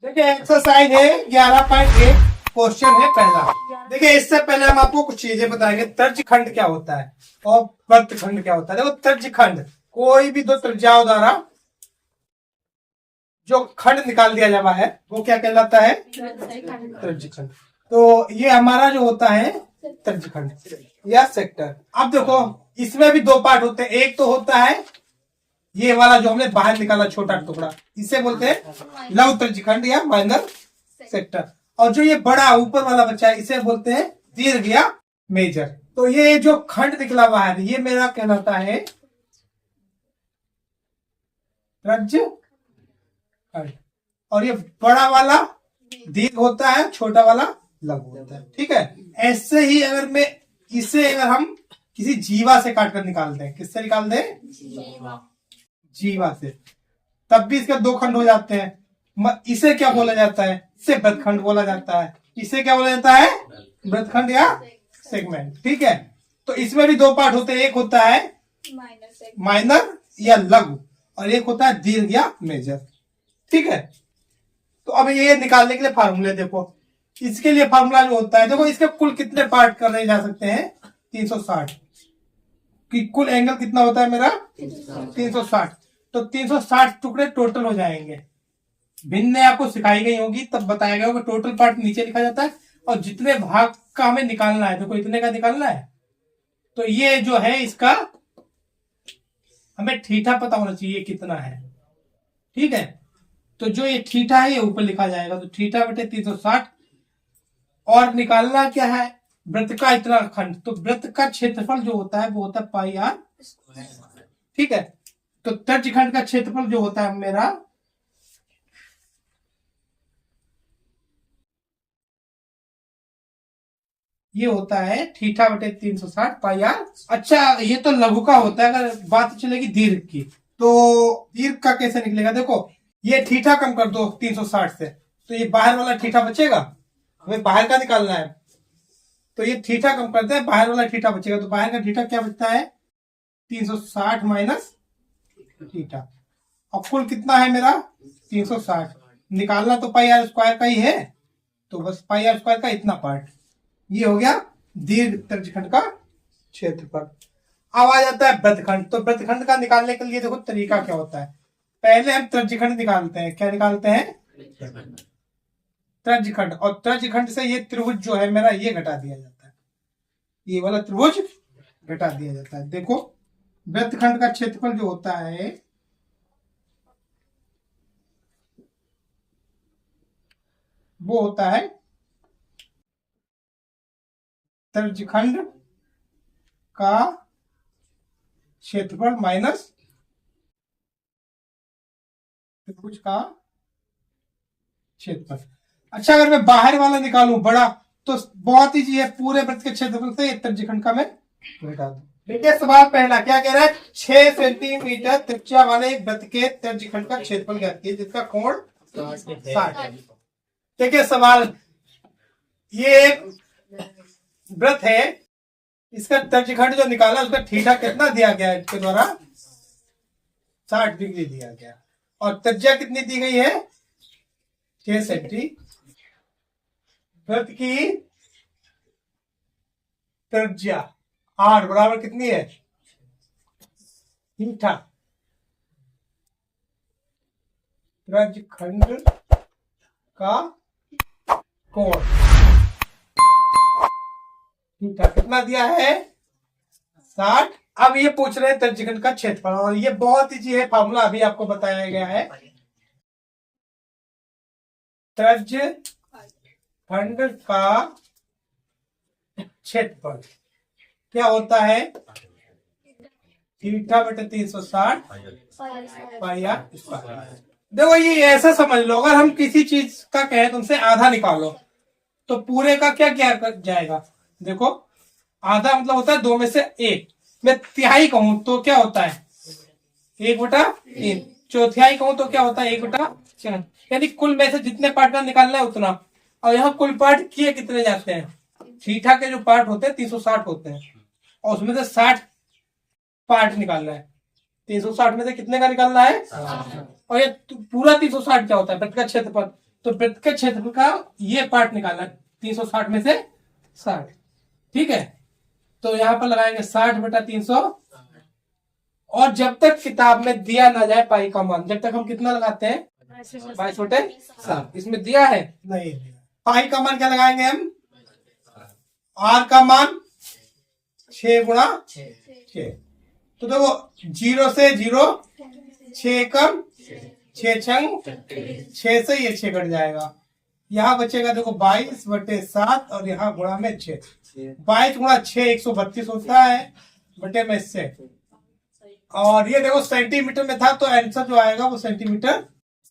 देखिए एक्सरसाइज है 11.1 क्वेश्चन है पहला। देखिए इससे पहले हम आपको कुछ चीजें बताएंगे। तर्ज खंड क्या होता है और वृत्त खंड क्या होता है। देखो तर्ज खंड कोई भी दो त्रिज्याओं द्वारा जो खंड निकाल दिया जावा है वो क्या कहलाता है? तर्ज खंड। तो ये हमारा जो होता है तर्ज खंड या सेक्टर। अब देखो इसमें भी दो पार्ट होते हैं। एक तो होता है ये वाला जो हमने बाहर निकाला छोटा टुकड़ा, इसे बोलते हैं लघु तर्जखंड या माइनर सेक्टर। और जो ये बड़ा ऊपर वाला बच्चा है इसे बोलते हैं दीर्घ या मेजर। तो ये जो खंड निकला हुआ है ये मेरा कहलाता है तर्ज खंड। और ये बड़ा वाला दीर्घ होता है, छोटा वाला लघु होता है। ठीक है। ऐसे ही अगर मैं इसे अगर हम किसी जीवा से काटकर निकालते हैं, किससे निकालते हैं? जीवा से, तब भी इसके दो खंड हो जाते हैं। इसे क्या बोला जाता है? इसे वृत्तखंड बोला जाता है। इसे क्या बोला जाता है? वृत्तखंड या सेगमेंट। ठीक है। तो इसमें भी दो पार्ट होते हैं। एक होता है माइनर या लघु और एक होता है दीर्घ या मेजर। ठीक है। तो अब ये निकालने के लिए फार्मूले देखो। इसके लिए फार्मूला जो होता है, देखो इसके कुल कितने पार्ट करने जा सकते हैं? 360 कि कुल एंगल कितना होता है मेरा? 360। तो 360 टुकड़े टोटल हो जाएंगे। भिन्न आपको सिखाई गई होगी तब बताया गया होगा। टोटल पार्ट नीचे लिखा जाता है और जितने भाग का हमें निकालना है, देखो इतने का निकालना है। तो ये जो है इसका हमें थीटा पता होना चाहिए कितना है। ठीक है। तो जो ये थीटा है ये ऊपर लिखा जाएगा। तो थीटा बटे 360। और निकालना क्या है? वृत्त का इतना खंड। तो वृत्त का क्षेत्रफल जो होता है वो होता है पाई आर। ठीक है। तो तर्ज खंड का क्षेत्रफल जो होता है मेरा ये होता है थीटा बटे 360 पाई आर। अच्छा ये तो लघु का होता है। अगर बात चलेगी दीर्घ की तो दीर्घ का कैसे निकलेगा? देखो ये थीटा कम कर दो 360 से तो ये बाहर वाला थीटा बचेगा। हमें बाहर का निकालना है तो ये थीटा कम करते हैं, बाहर वाला थीटा बचेगा। तो बाहर का थीटा क्या बचता है? 360 माइनस थीटा। और कुल कितना है मेरा? 360। निकालना तो पाई आर स्क्वायर का ही है। तो बस पाई आर स्क्वायर का इतना पार्ट ये हो गया दीर्घ तर्जखंड का क्षेत्रफल। अब आ जाता है वृत्तखंड। तो वृत्तखंड का निकालने के लिए देखो तरीका क्या होता है। पहले हम तर्जखंड निकालते हैं। क्या निकालते हैं? तर्जखंड। और तर्जखंड से ये त्रिभुज जो है मेरा ये घटा दिया जाता है। ये वाला त्रिभुज घटा दिया जाता है। देखो वृत्तखंड का क्षेत्रफल जो होता है वो होता है तर्जखंड का क्षेत्रफल माइनस त्रिभुज का क्षेत्रफल। अच्छा अगर मैं बाहर वाला निकालूं बड़ा तो बहुत ईजी है। पूरे वृत्त के क्षेत्रफल से तर्जखंड का मैं घटा दूं। देखिए सवाल पहला क्या कह रहा है? 6 सेंटीमीटर त्रिज्या वाले एक वृत्त के तर्जखंड का क्षेत्रफल ज्ञात कीजिए जिसका कोण 60 है। देखिए सवाल, ये एक वृत्त है, इसका तर्जखंड जो निकाला उसका थीटा कितना दिया गया है? इसके द्वारा 60 डिग्री दिया गया। और त्रिज्या कितनी दी गई है? 6 सेंटी। वृत्त की त्रिज्या आर बराबर कितनी है? थीटा। तर्जखंड का कोण थीटा कितना दिया है? 60। अब ये पूछ रहे हैं तर्जखंड का क्षेत्रफल और ये बहुत ईजी है। फार्मूला अभी आपको बताया गया है। तर्जखंड का क्षेत्रफल क्या होता है? थीटा बटे 360 पाई आर स्क्वायर। देखो ये ऐसा समझ लो, अगर हम किसी चीज का कहें तुमसे आधा निकालो तो पूरे का क्या क्या कर जाएगा? देखो आधा मतलब होता है 2 में से 1। मैं तिहाई कहूं तो क्या होता है? 1/3। चौथाई कहूं तो क्या होता है? 1/4। यानी कुल में से जितने पार्ट का निकालना है उतना। और यहाँ कुल पार्ट किए कितने जाते हैं? थीटा के जो पार्ट होते हैं 360 होते हैं और उसमें से 60 पार्ट निकालना है। 360 में से कितने का निकालना है? और ये पूरा 360 क्या होता है? वृत्त का क्षेत्रफल। तो वृत्त के क्षेत्रफल का ये पार्ट निकालना 360 में से 60। ठीक है, तो यहां पर लगाएंगे 60/300। और जब तक किताब में दिया ना जाए पाई का मान, जब तक हम कितना लगाते हैं 22/7। इसमें दिया है नहीं, पाई का मान क्या लगाएंगे हम, आर का मान 6×6। तो देखो 0 से 0, 6 कम 6 छंग 6 से ये 6 कट जाएगा। यहाँ बचेगा देखो 22/7 और यहाँ गुणा में 6। 22 गुणा 6 132 होता है बटे में से। और ये देखो सेंटीमीटर में था तो आंसर जो आएगा वो सेंटीमीटर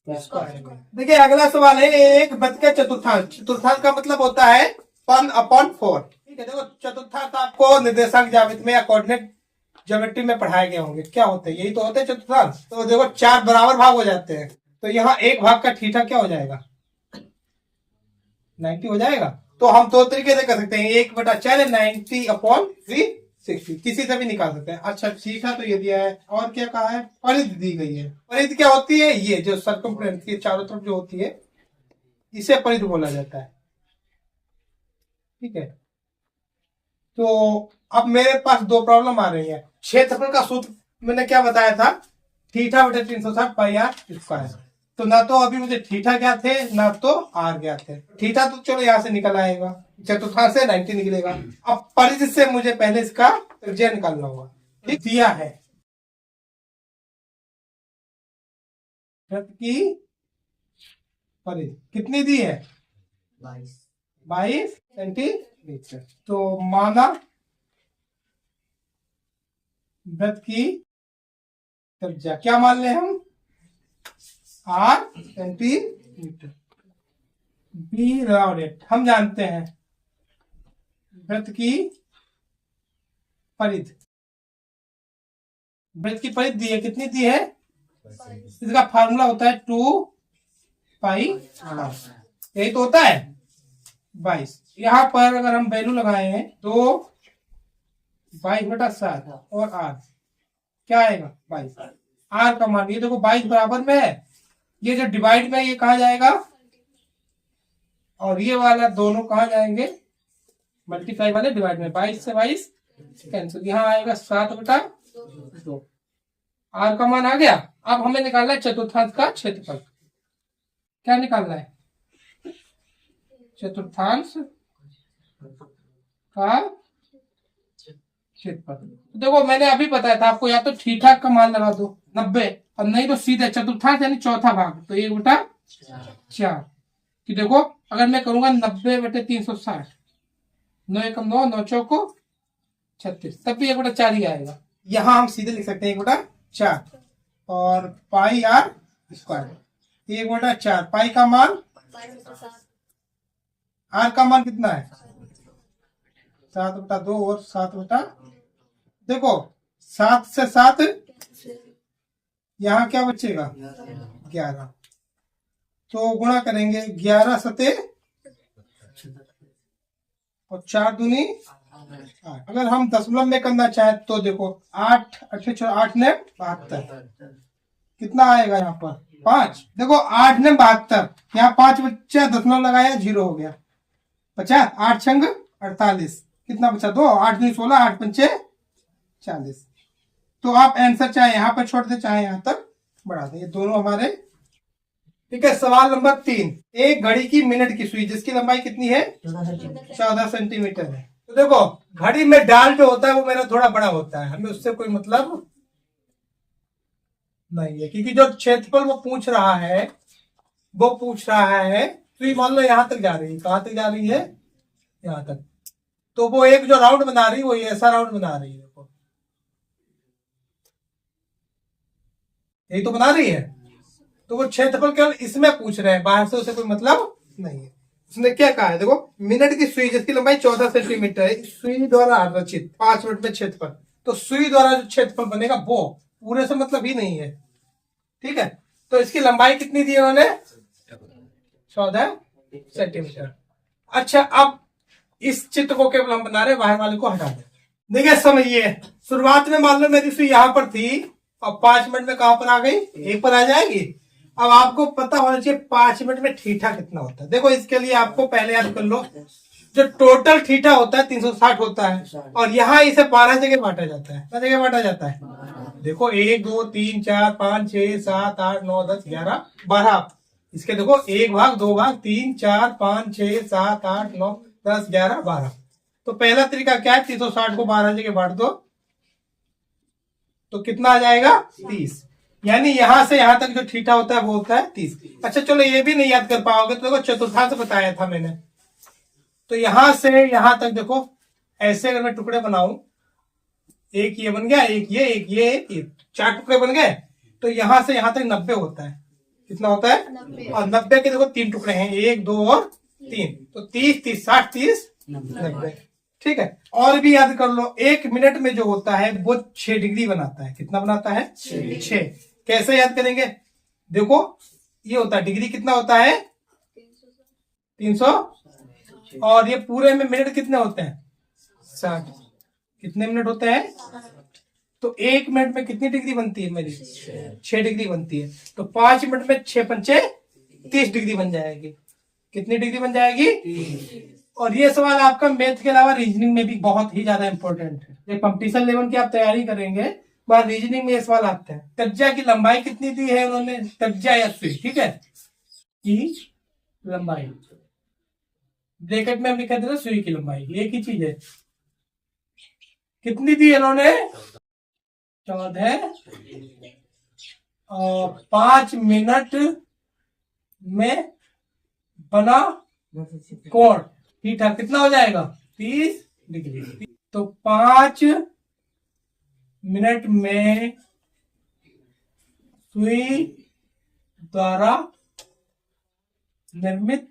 स्क्वायर। देखिए अगला सवाल है, एक वृत्त का चतुर्थांश। चतुर्थांश का मतलब होता है 1/4। ठीक है, देखो चतुर्थांश आपको निर्देशांक ज्यामिति में या कोऑर्डिनेट ज्योमेट्री में पढ़ाए गए होंगे। क्या होते हैं, यही तो होते हैं चतुर्थांश। तो देखो 4 बराबर भाग हो जाते हैं, तो यहाँ एक भाग का थीटा क्या हो जाएगा 90 हो जाएगा। तो हम दो तरीके से कर सकते हैं, 1/4 90/360, किसी से भी निकाल सकते हैं। अच्छा ठीक है, तो ये दिया है। और क्या कहा है, परिधि दी गई है। परिधि क्या होती है, ये जो सर्कमफ्रेंस के चारों तरफ जो होती है इसे परिधि बोला जाता है। ठीक है, तो अब मेरे पास दो प्रॉब्लम आ रही है। क्षेत्रफल का सूत्र मैंने क्या बताया था, θ/360 πr²। तो ना तो अभी मुझे थीटा क्या थे ना तो आर क्या थे। थीटा तो चलो यहाँ से निकल आएगा, चतुर्थांश से 90 निकलेगा। अब परिधि से मुझे पहले इसका त्रिज्या निकालना होगा। ठीक, दिया है वृत्त की परिधि कितनी दी है 22 सेंटीमीटर। तो माना वृत्त की त्रिज्या क्या मान ले हम 8 सेंटीमीटर। बी राउंडेड, हम जानते हैं वृत्त की परिधि। वृत्त की परिधि दी है, कितनी दी है, इसका फार्मूला होता है 2πr, यही तो होता है 22। यहाँ पर अगर हम वैल्यू लगाए हैं तो 22/7 और आर क्या आएगा 22। आर का मान ये देखो 22 बराबर में है, ये जो डिवाइड में ये कहा जाएगा और ये वाला दोनों कहा जाएंगे मल्टीप्लाई वाले डिवाइड में। 22 से 22 कैंसिल, यहाँ आएगा 7/2। आर का मान आ गया। अब हमें निकालना है चतुर्थांश का क्षेत्रफल। क्या निकालना है, चतुर्थांश का क्षेत्रफल। देखो मैंने अभी बताया था आपको, या तो थीटा का मान लगा दो 90 और नहीं तो सीधे चतुर्थांश यानी चौथा भाग, तो 1/4। कि देखो अगर मैं करूंगा 90/360, 9 एकम 9, 9 चौको 36, तब भी 1/4 ही आएगा। यहाँ हम सीधे लिख सकते हैं 1/4 और पाई आर स्क्वायर 1/4। पाई का मान, आर का मान कितना है 7/2 और 7 देखो 7 से 7 यहाँ क्या बचेगा 11, तो गुणा करेंगे 11 सते और 4 दूनी 8। अगर हम दशमलव में करना चाहे तो देखो 8 8 ने 72, कितना आएगा यहाँ पर 5। देखो 8 ने 72, यहाँ 5 बच्चा दशमलव लगाया 0 हो गया 50। 8 छंग 48, कितना बचा 2, 8 दूनी 16, 8 पंचे 40। तो आप आंसर चाहे यहाँ पर छोड़ दे चाहे यहाँ तक बढ़ा दे, ये दोनों हमारे। ठीक है, सवाल नंबर 3, एक घड़ी की मिनट की सुई जिसकी लंबाई कितनी है 14 सेंटीमीटर है। तो देखो घड़ी में डाल जो होता है वो मेरा थोड़ा बड़ा होता है, हमें उससे कोई मतलब नहीं है, क्योंकि जो क्षेत्रफल वो पूछ रहा है सुई मान लो यहाँ तक जा रही है, कहाँ तक जा रही है यहाँ तक, तो वो एक जो राउंड बना रही है वो ऐसा राउंड बना रही है, देखो यही तो बना रही है। तो वो क्षेत्रफल केवल इसमें पूछ रहे हैं, बाहर से उसे कोई मतलब नहीं है। उसने क्या कहा है, देखो मिनट की सुई जिसकी लंबाई 14 सेंटीमीटर है, सुई द्वारा रचित 5 मिनट में क्षेत्रफल। तो सुई द्वारा जो क्षेत्रफल बनेगा वो पूरे से मतलब ही नहीं है। ठीक है, तो इसकी लंबाई कितनी दी है उन्होंने 14 सेंटीमीटर। अच्छा, अब इस चित्र को केवल हम बना रहे, बाहर वाले को हटा दें। देखिए समझिए, शुरुआत में मान लो मेरी सुई यहाँ पर थी और 5 मिनट में कहां पर आ गई, 1 पर आ जाएगी। अब आपको पता होना चाहिए 5 मिनट में थीटा कितना होता है। देखो इसके लिए आपको पहले याद कर लो, जो टोटल थीटा होता है 360 होता है, और यहाँ इसे 12 जगह बांटा जाता है। कितना जगह बांटा जाता है? देखो 1 2 3 4 5 6 7 8 9 10 11 12। इसके देखो 1 भाग 2 भाग 3 4 5 6 7 8 9 10 11 12। तो पहला तरीका क्या है, 360 को 12 जगह बांट दो तो कितना आ जाएगा? 30। यानी यहां से यहां तक जो थीटा होता है वो होता है 30। अच्छा चलो ये भी नहीं याद कर पाओगे तो देखो चतुर्थांश बताया था मैंने, तो यहां से यहां तक देखो ऐसे अगर मैं टुकड़े बनाऊं, एक ये बन गया, एक ये, एक ये, एक 4 टुकड़े बन गए, तो यहां से यहां तक 90 होता है। कितना होता है? 90। और 90 के देखो 3 टुकड़े हैं, 1 2 और 3, तो 30 30 60 30 90। ठीक है, और भी याद कर लो, 1 मिनट में जो होता है वो 6 डिग्री बनाता है। कितना बनाता है? 6। कैसे याद करेंगे? देखो ये होता है डिग्री, कितना होता है? 300। और ये पूरे में मिनट कितने होते हैं? 60। कितने मिनट होते हैं? तो 1 मिनट में कितनी डिग्री बनती है मेरी? 6 डिग्री बनती है। तो 5 मिनट में 6 पंचे 30 डिग्री बन जाएगी। कितनी डिग्री बन जाएगी? 30। और ये सवाल आपका मैथ के अलावा रीजनिंग में भी बहुत ही ज्यादा इंपॉर्टेंट है। जब कंपटीशन लेवल की आप तैयारी करेंगे, वहां रीजनिंग में ये सवाल आते हैं। त्रिज्या की लंबाई कितनी दी है उन्होंने? त्रिज्या या सुई, ठीक है, की लंबाई ब्रैकेट में हम लिखा था सुई की लंबाई, एक ही चीज है। कितनी दी है इन्होंने? 14। और 5 मिनट में बना कोण थीटा कितना हो जाएगा? 30 डिग्री। तो 5 मिनट में सुई द्वारा निर्मित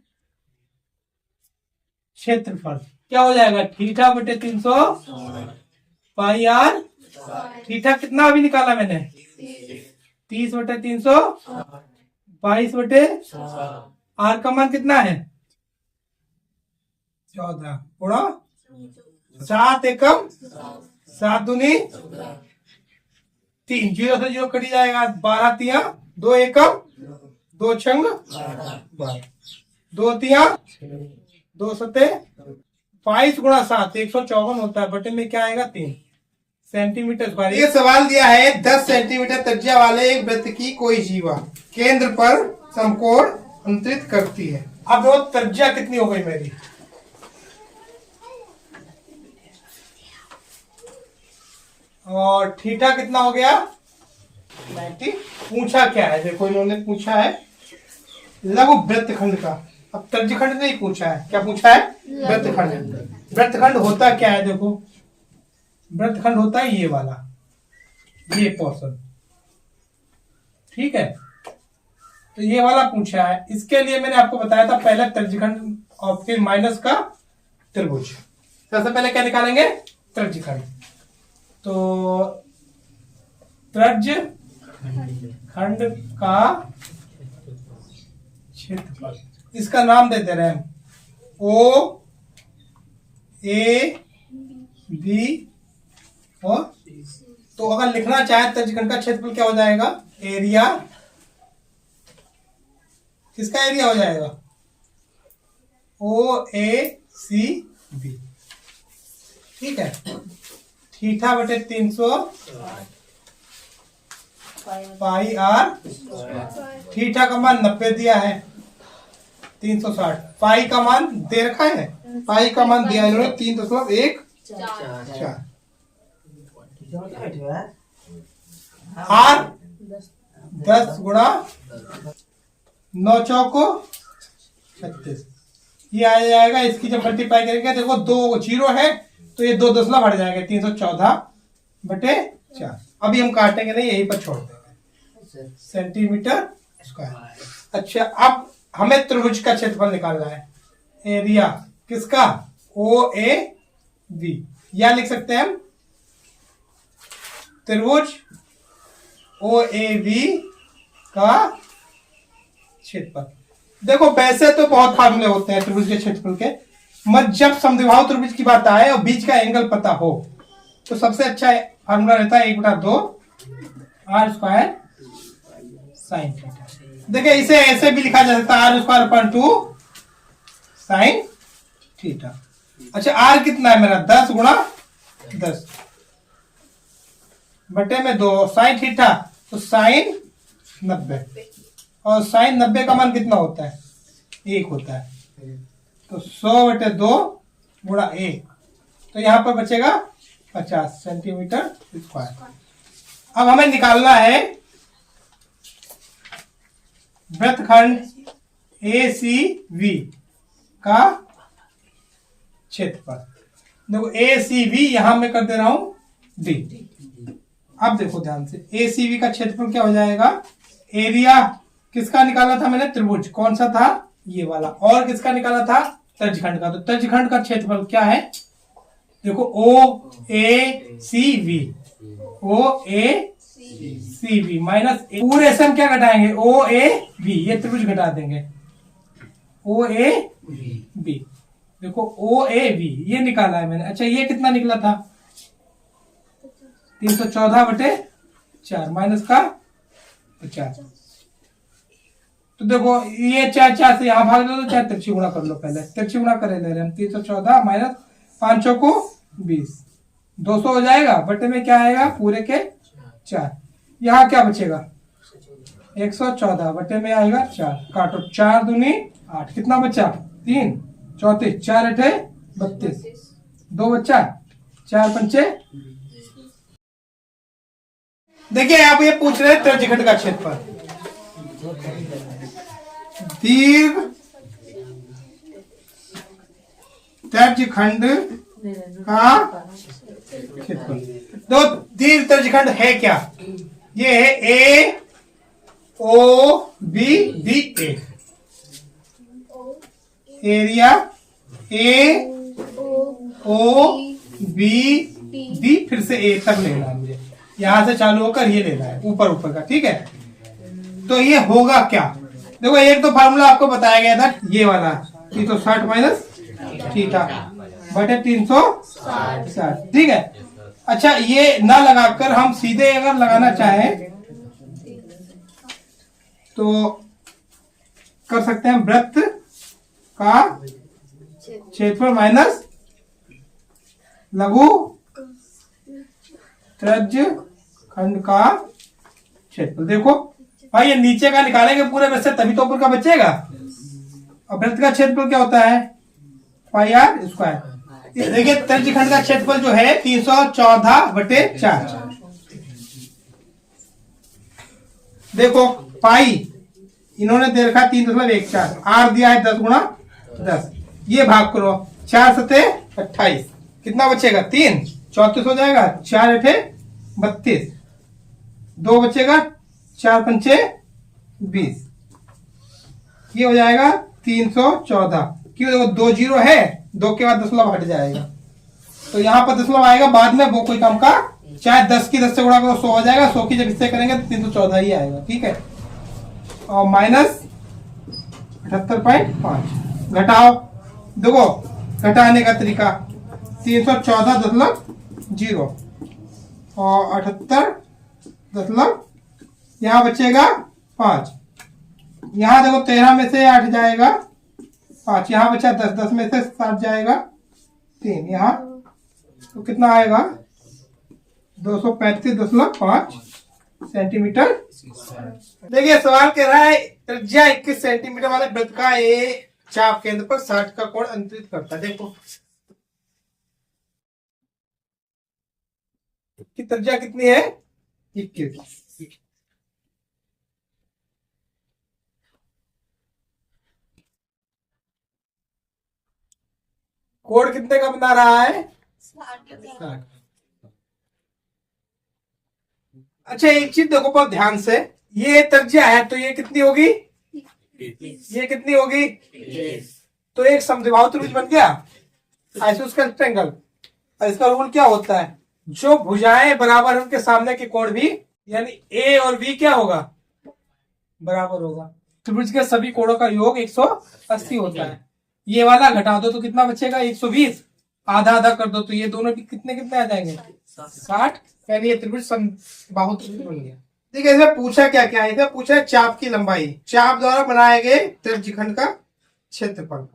क्षेत्रफल क्या हो जाएगा? थीटा बटे 300 पाई आर। थीटा कितना अभी निकाला मैंने? 30 बटे 300 22 बटे आर का मान कितना है? 14 गुणा 7 एकम 7 दूनी 3, 0 से 0 कटी जाएगा, 12 तिया 2 एकम 2 छंग 12, 2 तिया 2 सते 22 गुणा 7 154 होता है। बटे में क्या आएगा? 3 सेंटीमीटर स्क्वायर। ये सवाल दिया है 10 सेंटीमीटर त्रिज्या वाले एक वृत्त की कोई जीवा केंद्र पर समकोण अंतरित करती है। अब वो त्रिज्या कितनी हो गई मेरी? और थीटा कितना हो गया? 90। पूछा क्या है? देखो इन्होंने पूछा है लघु वृत्तखंड का। अब त्रिज्यखंड नहीं पूछा है, क्या पूछा है? वृत्तखंड। वृत्तखंड होता क्या है? देखो वृत्तखंड होता है ये वाला, ये पोर्शन, ठीक है। तो ये वाला पूछा है, इसके लिए मैंने आपको बताया था पहले त्रिज्यखंड और फिर माइनस का त्रिभुज। सबसे पहले क्या निकालेंगे? त्रिज्यखंड। तो त्रिज्यखंड का क्षेत्रफल, इसका नाम देते रहे हम ओ ए बी और, तो अगर लिखना चाहे त्रिज्यखंड का क्षेत्रफल क्या हो जाएगा? एरिया। किसका एरिया हो जाएगा? ओ ए सी बी, ठीक है। थीटा बटे 300 पाई आर। थीटा का मान 90 दिया है, 360। पाई का मान दे रखा है, पाई का मान दिया है इन्होंने 3.14। आर 10 गुणा 9 चौको 36, ये आ जाएगा। इसकी जब मल्टीप्लाई करेंगे, देखो 2 जीरो है तो ये 2 दशमलव हट जाएंगे, 314 बटे 4। अभी हम काटेंगे नहीं, यहीं पर छोड़ देंगे, सेंटीमीटर स्क्वायर। अच्छा अब हमें त्रिभुज का क्षेत्रफल निकालना है। एरिया किसका? ओ ए बी, या लिख सकते हैं हम त्रिभुज ओ ए बी का क्षेत्रफल। देखो वैसे तो बहुत फार्मूले होते हैं त्रिभुज के क्षेत्रफल के, मत जब समद्विबाहु त्रिभुज की बात आए और बीच का एंगल पता हो तो सबसे अच्छा फार्मूला रहता है 1/2 आर स्क्वायर साइन थीटा। देखिए इसे ऐसे भी लिखा जा सकता है r square upon 2 sine theta. अच्छा आर कितना है मेरा 10 गुणा 10 बटे में 2 साइन थीटा तो साइन 90 और साइन 90 का मान कितना होता है 1 होता है तो 100 बटे 2 गुणा 1 तो यहां पर बचेगा 50 सेंटीमीटर स्क्वायर। अब हमें निकालना है वृत्तखंड ACV का क्षेत्रफल। देखो ACV यहां मैं कर दे रहा हूं D। अब देखो ध्यान से ACV का क्षेत्रफल क्या हो जाएगा, एरिया किसका निकाला था मैंने, त्रिभुज कौन सा था ये वाला, और किसका निकाला था तर्जखंड का। तो तर्जखंड का क्षेत्रफल क्या है, देखो OACV माइनस पूरे से हम क्या घटाएंगे OAB, ये त्रिभुज घटा देंगे OAB। देखो OAB ये निकाला है मैंने। अच्छा ये कितना निकला था 314 बटे 4 माइनस का 50। तो देखो ये 4 से यहां भाग दो तो 4 तिरछी गुणा कर लो, पहले तिरछी गुणा करे ले रहे हम 314 माइनस 5 को 20 200 हो जाएगा, बटे में क्या आएगा पूरे के 4। यहाँ क्या बचेगा 114 बटे में आएगा 4, काटो 4 दूनी 8 कितना बचा 3 34 4 अठे 32 2 बच्चा 4 पंचे। देखिए आप ये पूछ रहे हैं तर्जखंड का क्षेत्रफल, दीर्घ तर्जखंड का क्षेत्रफल। दो दीर्घ तर्जखंड है क्या, ये है AOBDA, एरिया AOBD फिर से A तक लेना है मुझे, यहां से चालू होकर ये लेना है ऊपर ऊपर का, ठीक है। तो ये होगा क्या, देखो एक तो फार्मूला आपको बताया गया था ये वाला 360 माइनस थीटा बटे 360, ठीक है। अच्छा ये ना लगाकर हम सीधे अगर लगाना चाहें तो कर सकते हैं वृत्त का क्षेत्रफल माइनस लघु तर्जखंड का क्षेत्रफल। देखो भाई ये नीचे का निकालेंगे पूरे में से तभी तो ऊपर का बचेगा। और वृत्त का क्षेत्रफल क्या होता है पाई आर स्क्वायर। देखिए तर्जखंड का क्षेत्रफल जो है 314 बटे 4। देखो पाई इन्होंने दे रखा 3.14, आर दिया है 10 गुणा 10, ये भाग करो 4 सते 28 कितना बचेगा 3 34 हो जाएगा, 4 अठे 32 2 बचेगा 4 पंचे 20, ये हो जाएगा 314। क्यों देखो 2 जीरो है, 2 के बाद दशमलव हट जाएगा तो यहाँ पर दशमलव आएगा बाद में, वो कोई काम का, चाहे 10 की 10 से गुणा करो 100 हो जाएगा, 100 की जब इससे करेंगे तो 314 ही आएगा, ठीक है। और माइनस 78.5 घटाओ, देखो घटाने का तरीका 314.0 और 78 यहाँ बचेगा 5, यहाँ देखो 13 में से 8 जाएगा 5, यहाँ बचा 10, 10 में से 7 जाएगा 3, यहाँ तो कितना आएगा 235.5 सेंटीमीटर। देखिए सवाल कह रहा है त्रिज्या 21 सेंटीमीटर वाले वृत्त का ये चाप केंद्र पर 60 का कोण अंतरित करता है। देखो की त्रिज्या कितनी है 21, कोण कितने का बना रहा है 60। अच्छा एक चीज देखो बहुत ध्यान से, ये त्रिज्या है तो ये कितनी होगी, ये कितनी होगी, तो एक समद्विबाहु त्रिभुज बन गया आइसोस्केल ट्रायंगल। इसका रूल क्या होता है, जो भुजाएं बराबर है उनके सामने के कोण भी यानी ए और बी क्या होगा बराबर होगा। त्रिभुज के सभी कोणों का योग 180 होता है। ये वाला घटा दो तो कितना बचेगा 120, आधा आधा कर दो तो ये दोनों भी कितने कितने आ जाएंगे 60, यानी ये त्रिभुज समबाहु त्रिभुज बन गया। देखिए इसमें पूछा क्या क्या है, इसमें पूछा है चाप की लंबाई, चाप द्वारा बनाए गए त्रिज्यखंड का क्षेत्रफल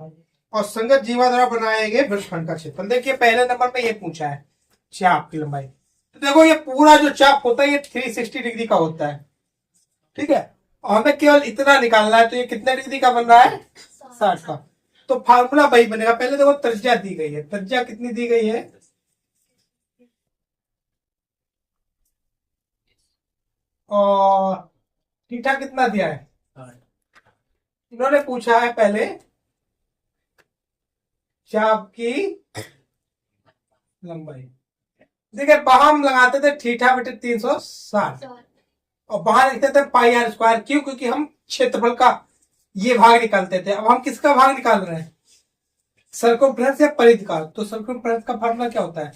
और संगत जीवा द्वारा बनाए गए वृत्तखंड का क्षेत्रफल। देखिए पहले नंबर पे ये पूछा है चाप की लंबाई। तो देखो ये पूरा जो चाप होता है ये 360 डिग्री का होता है, ठीक है, और हमें केवल इतना निकालना है। तो ये कितने डिग्री का बन रहा है, 60 का। तो फार्मूला वही बनेगा। पहले देखो त्रिज्या दी गई है, त्रिज्या कितनी दी गई है, और थीटा कितना दिया है, इन्होंने पूछा है पहले चाप की लंबाई। देखिए वहां हम लगाते थे थीटा बटे 360 और बाहर लिखते थे पाई आर स्क्वायर। क्यों, क्योंकि हम क्षेत्रफल का ये भाग निकालते थे। अब हम किसका भाग निकाल रहे हैं, सर्कमफ्रेंस या परिधि का। तो सर्कमफ्रेंस का फार्मूला क्या होता है,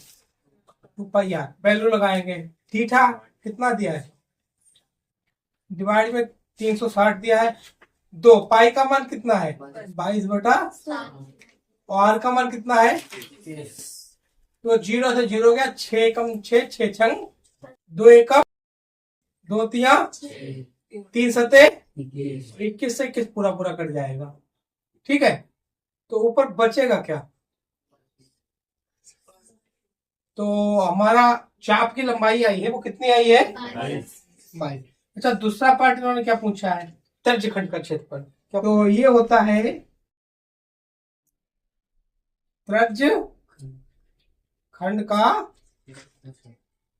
2 पाई आर। वैल्यू लगाएंगे, थीटा कितना दिया है, डिवाइड में 360 दिया है, 2 पाई का मान कितना है 22 बटा, और आर का मान कितना है, तो 0 से 0 गया, 6 कम 6, 6 छंग 2 एकम 2 तिया 3 सते 21 से 21 पूरा पूरा कट जाएगा, ठीक है। तो ऊपर बचेगा क्या, तो हमारा चाप की लंबाई आई है वो कितनी आई है 22। अच्छा दूसरा पार्ट इन्होंने क्या पूछा है, तर्जखंड का क्षेत्रफल। तो ये होता है त्रिज्य खंड का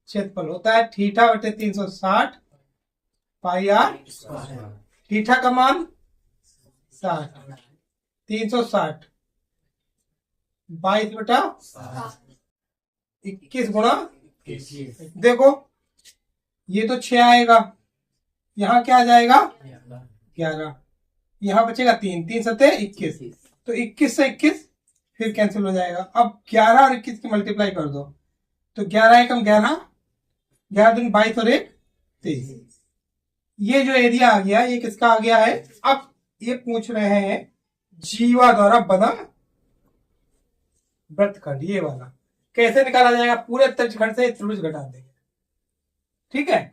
क्षेत्रफल होता है थीटा बटे 360 पाई आर। थीटा का मान 60, 360 22 बटा 21 गुणा, देखो ये तो 6 आएगा, यहाँ क्या आ जाएगा 11, यहाँ बचेगा 3, 3 सते 21, तो 21 से 21 फिर कैंसिल हो जाएगा। अब 11 और 21 की मल्टीप्लाई कर दो, तो 11 एकम 11, 11 दूनी 22 और 1 23। ये जो एरिया आ गया ये किसका आ गया है। अब ये पूछ रहे हैं जीवा द्वारा बना वृत्तखंड, ये वाला कैसे निकाला जाएगा, पूरे त्रिज्यखंड से त्रिभुज घटा देंगे, ठीक है।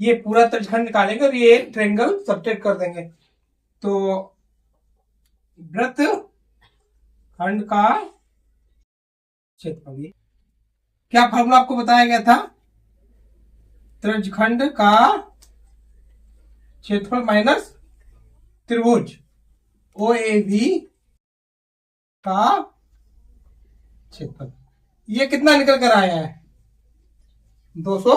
ये पूरा त्रिज्यखंड निकालेंगे और ये ट्रायंगल सब्ट्रैक्ट कर देंगे। तो वृत्तखंड का क्षेत्रफल, क्या फॉर्मूला आपको बताया गया था, त्रिज्यखंड का क्षेत्रफल माइनस त्रिभुज ओ ए बी का क्षेत्रफल। ये कितना निकल कर आया है 200।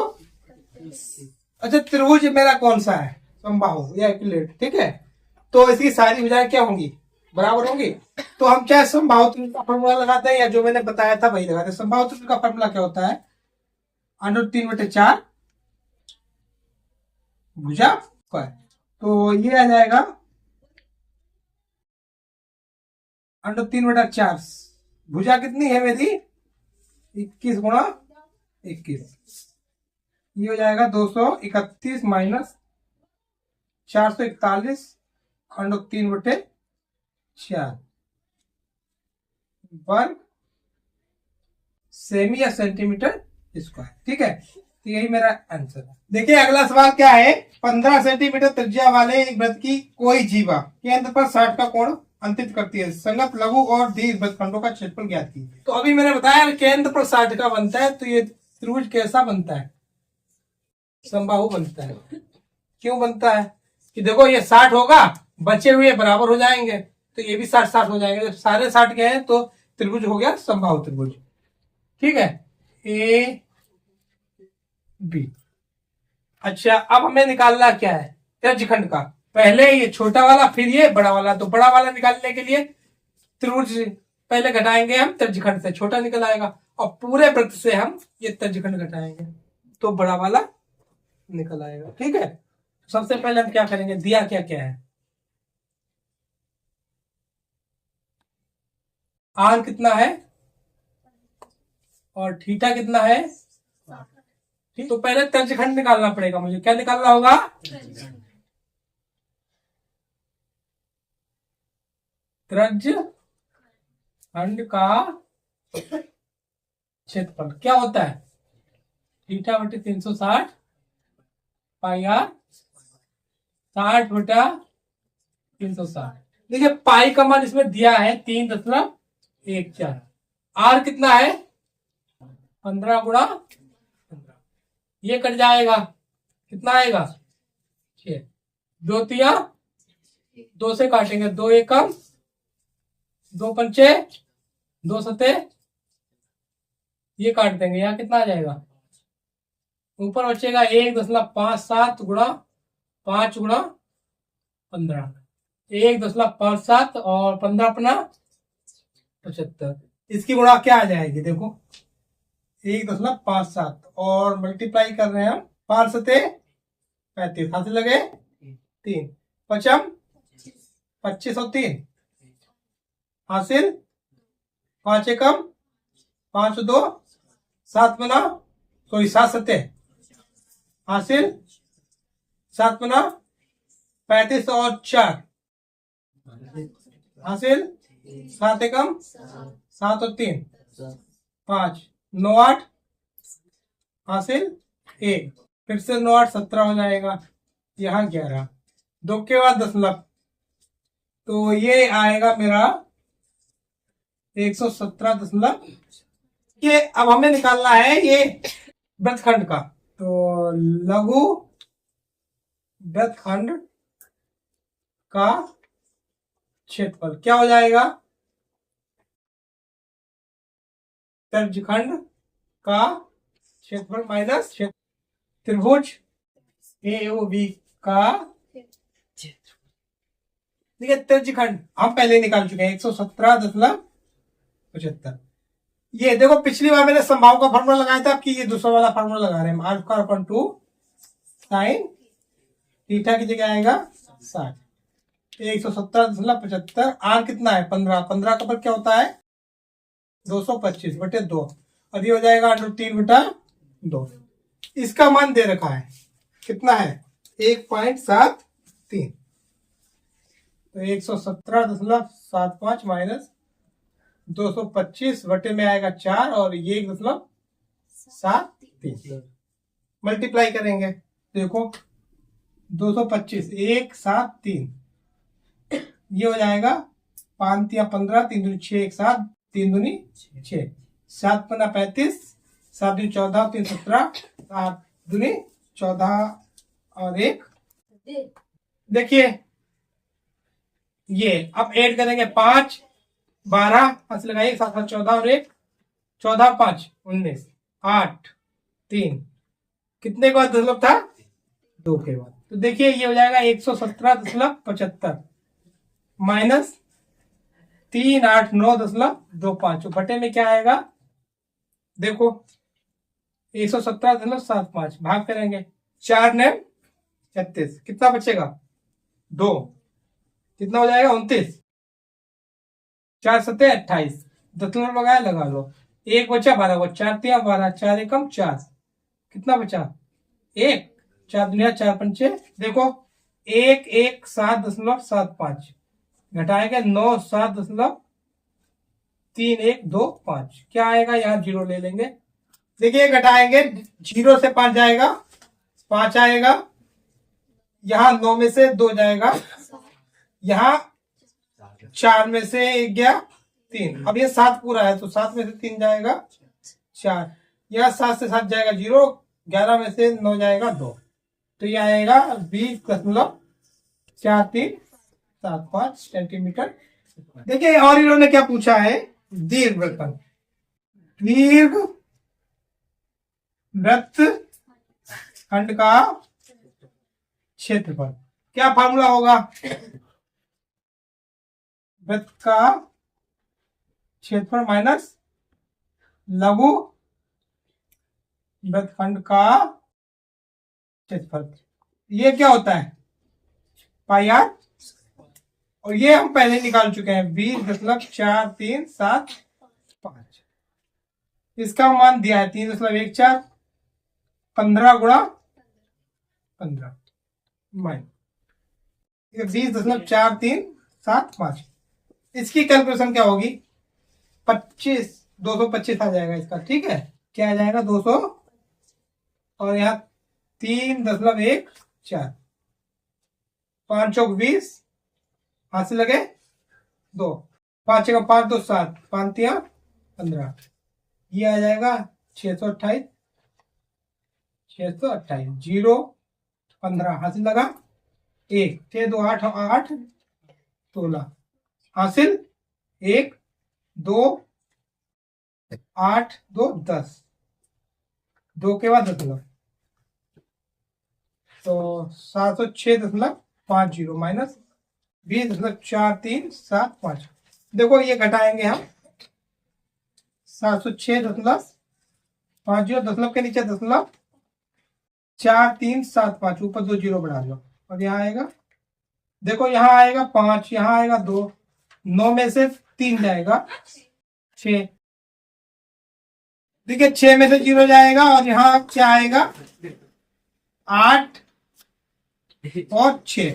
अच्छा त्रिभुज मेरा कौन सा है, समबाहु या एक्यूलेट, ठीक है। तो इसकी सारी भुजाएं क्या होंगी, बराबर होंगी। तो हम चाहे समबाहु त्रिभुज का फॉर्मूला लगाते हैं या जो मैंने बताया था वही लगाते हैं। समबाहु त्रिभुज का फॉर्मूला क्या होता है, √3/4 भुजा स्क्वायर। तो ये आ जाएगा √3/4, भुजा कितनी है मेरी 21 गुणा 21, ये हो जाएगा 231 माइनस 441 √3/4 वर्ग सेमी या सेंटीमीटर स्क्वायर, ठीक है। तो यही मेरा आंसर है। देखिए अगला सवाल क्या है, 15 सेंटीमीटर त्रिज्या वाले एक वृत्त की कोई जीवा केंद्र पर 60 का कोण अंकित करती है, संगत लघु और दीर्घ वृत्तखंडों का क्षेत्रफल ज्ञात कीजिए। तो अभी मैंने बताया केंद्र पर 60 का बनता है, तो ये त्रिभुज कैसा बनता है, समबाहु बनता है। क्यों बनता है कि देखो ये 60 होगा, बचे हुए बराबर हो जाएंगे, तो ये भी 60-60 हो जाएंगे। जब सारे 60 गए हैं तो त्रिभुज हो गया समबाहु त्रिभुज, ठीक है, ए बी। अच्छा अब हमें निकालना क्या है, त्रिज्यखंड का। पहले ये छोटा वाला फिर ये बड़ा वाला। तो बड़ा वाला निकालने के लिए त्रिभुज पहले घटाएंगे हम, त्रिज्यखंड से छोटा निकल आएगा, और पूरे वृत्त से हम ये त्रिज्यखंड घटाएंगे तो बड़ा वाला निकल आएगा, ठीक है। सबसे पहले हम क्या करेंगे, दिया क्या क्या है, आर कितना है और थीटा कितना है, ठीक। तो पहले त्रिज्यखंड निकालना पड़ेगा मुझे, क्या निकालना होगा, त्रिज्यखंड का क्षेत्रफल क्या होता है थीटा बटे 360 पाई आर 60 बटा 360। देखिए पाई का मान इसमें दिया है 3.14। आर कितना है 15 गुणा 15। ये कट जाएगा, कितना आएगा 6। 2 तिया 2 से काटेंगे, 2 एकम 2 पंचे 2 सते, ये काट देंगे, यहाँ कितना आ जाएगा, ऊपर बचेगा 1.57 गुणा 5 गुणा 15, 1.57 और 15 अपना 75। इसकी गुणा क्या आ जाएगी, देखो 1.57 और मल्टीप्लाई कर रहे हैं हम 5 सते 35, हाथ लगे 3 पचम 25 और 3 हासिल 5 एकम 5 2 7 बना, सॉरी 7 सते हासिल 7 बना 35 और 4 हासिल 7 एकम 7 और 3 5 9 8 हासिल 1, फिर से 9 8 17 हो जाएगा, यहाँ 11, 2 के बाद दशमलव, तो ये आएगा मेरा 117 ये अब हमें निकालना है ये वृत्तखंड का, तो लघु वृत्तखंड का क्षेत्रफल क्या हो जाएगा, त्रिज्यखंड का क्षेत्रफल माइनस त्रिभुज AOB का देखिए त्रिज्यखंड हम पहले निकाल चुके हैं 117.75। ये देखो पिछली बार मैंने संभाव का फॉर्मूला लगाया था, आपकी ये दूसरा वाला फॉर्मूला लगा रहे हैं, r square upon 2 sine theta की जगह आएगा 60। 117.75, आर कितना है 15, 15 का पर क्या होता है 225 बटे 2, और ये हो जाएगा √3 बटा 2। इसका मान दे रखा है कितना है 1.73, तो 117.75 माइनस 225 बटे में आएगा 4 और ये 1.73 मल्टीप्लाई करेंगे, देखो 225 173, ये हो जाएगा 5 या 15 3 दूनी 6 1 7 3 दूनी 6 7 पन्ना 35 7 दूनी 14 3 17 7 दूनी 14 और 1। देखिए ये अब ऐड करेंगे 5 12 हंस लगाइए 7 7 14 और 1 14 5 19 8 3 कितने के बाद दशमलव था 2 के बाद, तो देखिए ये हो जाएगा 117.75 माइनस 389.25 बटे में क्या आएगा, देखो 117.75 भाग करेंगे 4 ने 36, कितना बचेगा 2, कितना हो जाएगा 29, 4 सत्ते 28, दशमलव लगाया लगा लो, 1 बचा 12 को 4 3 12 4 एकम 4, कितना बचा 1 4 दुनिया 4 पंचे, देखो 1 1 7.75 घटाएंगे 9 7.3 1 2 5, क्या आएगा यहाँ 0 ले लेंगे, देखिए घटाएंगे 0 से 5 जाएगा 5 आएगा, यहाँ 9 में से 2 जाएगा, यहाँ 4 में से 1 गया 3, अब ये 7 पूरा है तो 7 में से 3 जाएगा 4, यहाँ 7 से 7 जाएगा 0, 11 में से 9 जाएगा 2, तो ये आएगा 20.4375 सेंटीमीटर। देखिए और इन्होंने क्या पूछा है, दीर्घ वृत्तखंड, दीर्घ वृत्तखंड का क्षेत्रफल, क्या फार्मूला होगा, वृत्त का क्षेत्रफल माइनस लघु वृत्तखंड का क्षेत्रफल, ये क्या होता है पाई आर, और ये हम पहले निकाल चुके हैं 20.4375, इसका मान दिया है 3.14 15 गुणा 15 माइनस 20.4375, इसकी कैलकुलेशन क्या होगी 225 आ जाएगा इसका, ठीक है क्या आ जाएगा 225 और यहाँ 3.14, 5 चौक 20, हाथ से लगे 2, 5 का 5 2 7, 5 3 15, ये आ जाएगा 628, 628, 0 15, हासिल लगा 1, 6 2 8 8 16, हासिल 1 2 8 2 10, 2 के बाद दशमलव, तो 706.50 माइनस 20.4375। देखो ये घटाएंगे हम 706.50, दशमलव के नीचे दशमलव, 4375, ऊपर 2 जीरो बढ़ा लो और यहाँ आएगा, देखो यहाँ आएगा 5, यहाँ आएगा 2, 9 में से 3 जाएगा 6, देखिए 6 में से 0 जाएगा और यहाँ क्या आएगा 8 और 6,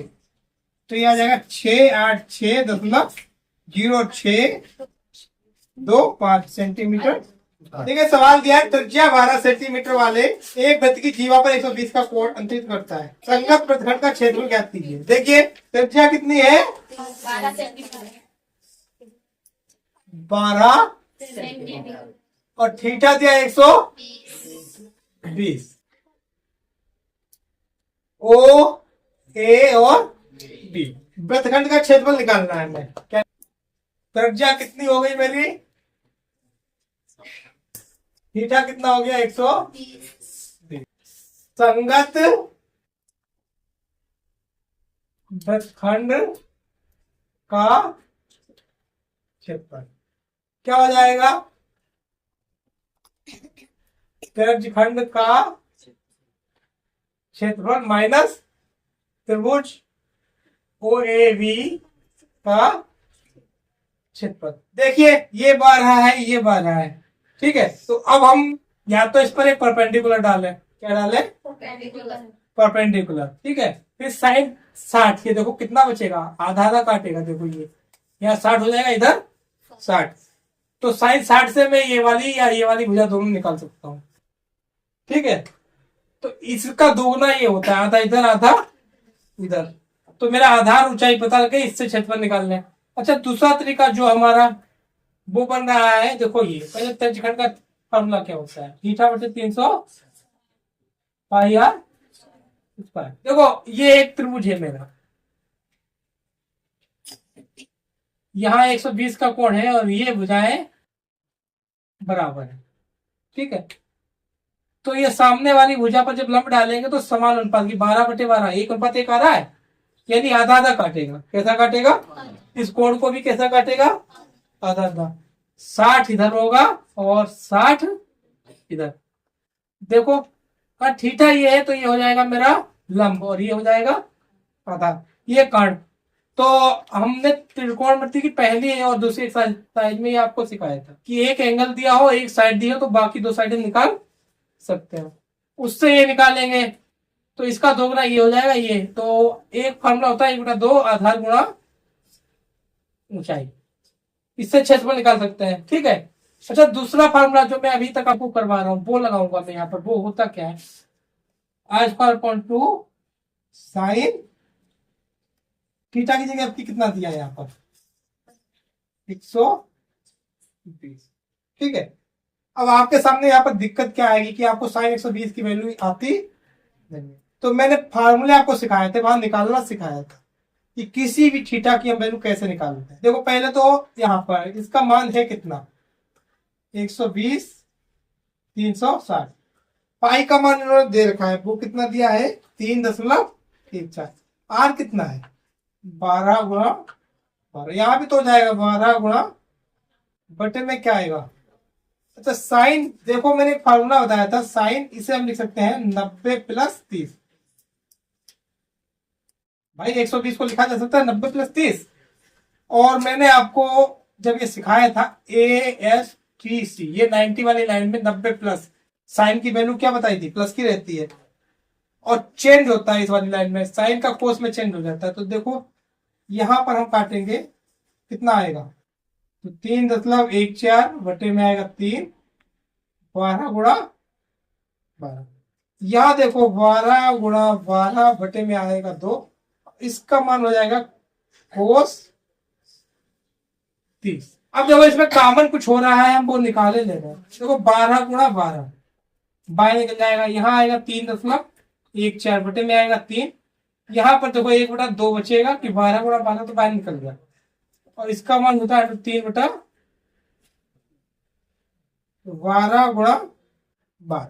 तो ये आ जाएगा 686.0625 सेंटीमीटर। देखिए सवाल दिया है, त्रिज्या 12 सेंटीमीटर वाले एक वृत्त की जीवा पर 120 का कोण अंतरित करता है, संगत वृत्तखंड का क्षेत्रफल ज्ञात कीजिए। देखिए त्रिज्या कितनी है 12 सेंटीमीटर 12 और थीटा दिया 120, ओ ए और बी, वृत्तखंड का क्षेत्रफल निकालना है हमें। क्या त्रिज्या कितनी हो गई मेरी, थीटा कितना हो गया 120, संगत वृत्तखंड का क्षेत्रफल क्या हो जाएगा, त्रिज्यखंड का क्षेत्रफल माइनस त्रिभुज ओ ए बी का क्षेत्रफल। देखिए ये 12 है, ये 12 है, ठीक है। तो अब हम या तो इस पर एक परपेंडिकुलर डालें, क्या डालें परपेंडिकुलर, ठीक है। फिर साइन 60, ये देखो कितना बचेगा, आधा आधा काटेगा, देखो ये यहाँ 60 हो जाएगा, इधर 60, तो साइन 60 से मैं ये वाली या ये वाली भुजा दोनों निकाल सकता हूँ, ठीक है। तो इसका दोगुना ये होता है, आधा इधर आधा इधर, तो मेरा आधार ऊंचाई पता लगे, इससे क्षेत्रफल निकालना है। अच्छा दूसरा तरीका जो हमारा वो बन रहा है, देखो ये पहले त्रिज्यखंड का फॉर्मूला क्या होता है, थीटा बटे 300 पाई आर स्क्वायर। देखो ये एक त्रिभुज है मेरा, यहाँ 120 का कोण है और ये भुजाएं बराबर है, ठीक है। तो ये सामने वाली भुजा पर जब लंब डालेंगे तो समान अनुपात की 12/12 1:1 आ रहा है, यानी आधा आधा काटेगा। कैसा काटेगा, इस कोण को भी कैसा काटेगा, आधा आधा, 60 इधर होगा और 60 इधर। देखो और थीटा ये है तो ये हो जाएगा मेरा लंब और ये हो जाएगा आधा, ये कर्ण। तो हमने त्रिकोणमिति की पहली और दूसरी साइड में ये आपको सिखाया था कि एक एंगल दिया हो, एक साइड दी हो, तो बाकी 2 साइडें निकाल सकते हैं, उससे ये निकालेंगे तो इसका दोगुना ये हो जाएगा ये। तो एक फॉर्मूला होता है 1/2 आधार गुणा ऊंचाई, इससे क्षेत्रफल निकाल सकते हैं, ठीक है। अच्छा दूसरा फार्मूला जो मैं अभी तक आपको करवा रहा हूं वो लगाऊंगा मैं यहाँ पर, वो होता क्या है, r² साइन थीटा की जगह आपकी कितना दिया है यहाँ पर 120, ठीक है। अब आपके सामने यहाँ पर दिक्कत क्या आएगी कि आपको साइन 120 की वैल्यू आती नहीं, तो मैंने फार्मूले आपको सिखाए थे, वहां निकालना सिखाया था कि किसी भी थीटा की हम वैल्यू कैसे निकालते हैं। देखो पहले तो यहाँ पर इसका मान है कितना 120 360, पाई का मान इन्होंने दे रखा है, वो कितना दिया है 3.14, आर कितना है 12 गुणा 12, यहाँ भी तो हो जाएगा 12 गुणा बटे में क्या आएगा। अच्छा साइन देखो मैंने एक फार्मूला बताया था, साइन इसे हम लिख सकते हैं 90 + 30, भाई 120 को लिखा जा सकता है 90 + 30। और मैंने आपको जब ये सिखाया था ASTC, ये 90 वाली लाइन में 90 प्लस, साइन की वैल्यू क्या बताई थी प्लस की रहती है और चेंज होता है इस वाली लाइन में, साइन का कोस में चेंज हो जाता है। तो देखो यहां पर हम काटेंगे कितना आएगा, तो 3.14 बटे में आएगा 3, 12 गुणा 12, यहाँ देखो 12 गुणा 12 बटे में आएगा 2, इसका मान हो जाएगा कोस 30। अब देखो इसमें कॉमन कुछ हो रहा है, हम वो निकाले ले रहे हैं। देखो 12 गुणा 12 बाहर निकल जाएगा, यहाँ आएगा 3.14 बटे में आएगा 3। यहाँ पर देखो 1/2 बचेगा कि 12 गुणा 12 तो बाहर निकल गया, और इसका मान होता है 3/12 गुणा 12,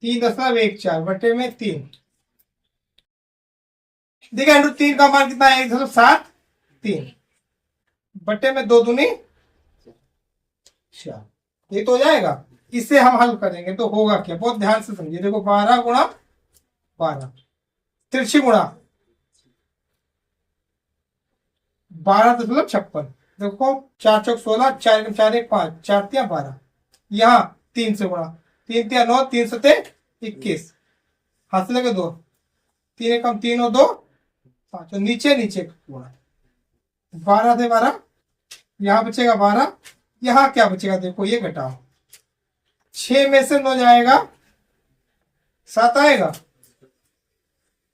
3.14 बटे में 3। देखिए √3 का मान कितना है, 1.73 बटे में 2 दूनी 4। ये तो हो जाएगा। इसे हम हल करेंगे तो होगा क्या, बहुत ध्यान से समझिए। देखो 12 गुणा 12 तिरछी गुणा 12.56, देखो 4 चौक 16, 4 एकम 4 1 5, 4 तिया 12, यहाँ 3 से गुणा, 3 तिया 9, 3 सते 21, हाथ से लगे 2, 3 एकम 3 और 2 5, नीचे नीचे गुणा 12 से 12, यहाँ बचेगा 12, यहाँ क्या बचेगा देखो, ये घटाओ 6 में से 9 जाएगा 7 आएगा,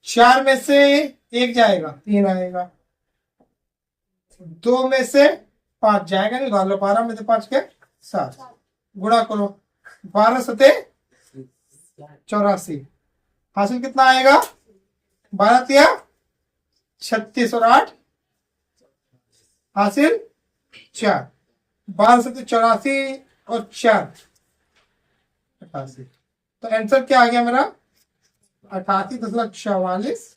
4 में से 1 जाएगा 3 आएगा, 2 में से 5 जाएगा, नहीं लो 12 में से 5 के 7, गुणा करो 12 सते 84, हासिल कितना आएगा 12 तिया 36 और 8 हासिल 4, 12 सते 84 और 4 88, तो आंसर क्या आ गया मेरा 88.44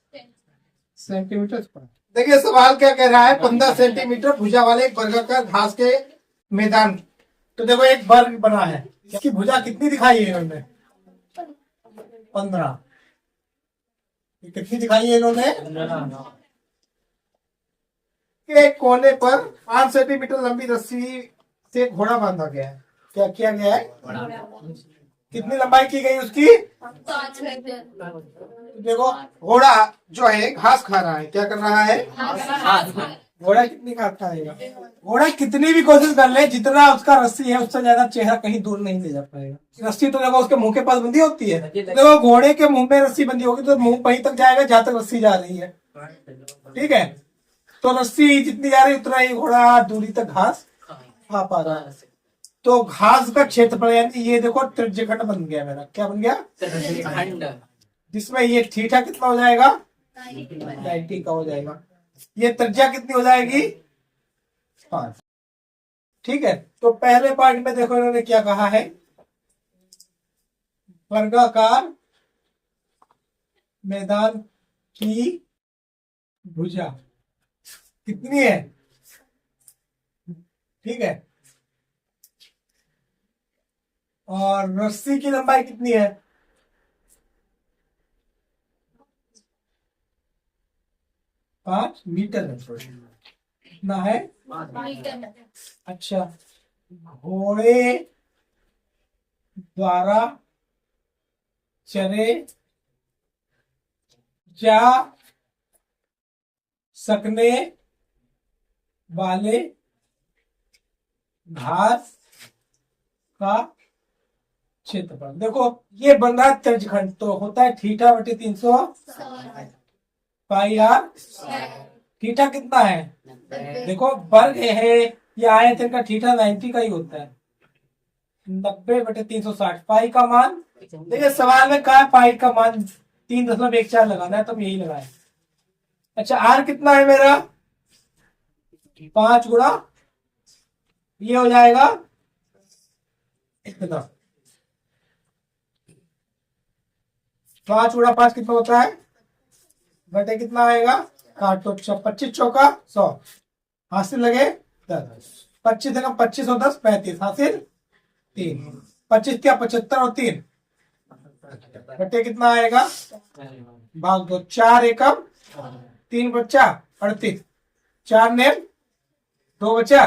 सेंटीमीटर स्क्वायर। देखिए सवाल क्या कह रहा है, 15 सेंटीमीटर भुजा वाले एक वर्गाकार घास के मैदान। तो देखो एक वर्ग बना है, इसकी भुजा कितनी दिखाई है इन्होंने 15, कितनी दिखाई है इन्होंने, एक कोने पर 5 सेंटीमीटर लंबी रस्सी से घोड़ा बांधा गया है। क्या किया गया है, कितनी लंबाई की गई उसकी, देखो घोड़ा जो है घास खा रहा है, क्या कर रहा है, घोड़ा कितनी घास खाएगा, घोड़ा कितनी भी कोशिश कर ले, जितना उसका रस्सी है उससे ज्यादा चेहरा कहीं दूर नहीं ले जा पाएगा। रस्सी तो देखो उसके मुंह के पास बंधी होती है, देखो घोड़े के मुंह में रस्सी बंधी होगी तो मुंह वहीं तक जाएगा जहां तक रस्सी जा रही है, ठीक है। तो रस्सी जितनी जा रही है उतना ही घोड़ा दूरी तक घास खा पा रहा है। तो घास का क्षेत्रफल यानी ये देखो त्रिज्यखंड बन गया मेरा, क्या बन गया, जिसमें ये थीटा कितना हो जाएगा 90 का हो जाएगा, ये त्रिज्या कितनी हो जाएगी 5, ठीक है। तो पहले पार्ट में देखो इन्होंने क्या कहा है, वर्गाकार मैदान की भुजा कितनी है, ठीक है, और रस्सी की लंबाई कितनी है 5 मीटर है, कितना है अच्छा, घोड़े द्वारा चरे जा सकने वाले घास का क्षेत्रफल। देखो ये बन रहा है त्रिज्यखंड, तो होता है थीटा बटे 300 पाई आर। थीटा कितना है, देखो वर्ग है, ये आयतन का थीटा 90 का ही होता है, 90 बटे 360। पाई का मान देखिए सवाल में कहा है पाई का मान 3.14 लगाना है, तो यही लगाए। अच्छा आर कितना है मेरा 5 गुणा, ये हो जाएगा इतना, 5 गुणा 5 कितना होता है, बटे कितना आएगा, काटो 25 चौका 100, हासिल लगे 10, 25 देगा 25 और 10 35, हासिल 3, 25 क्या 75 और 3 बटे कितना आएगा, भाग दो, 4 एकम 3 बच्चा 38, 4 ने 2 बचा,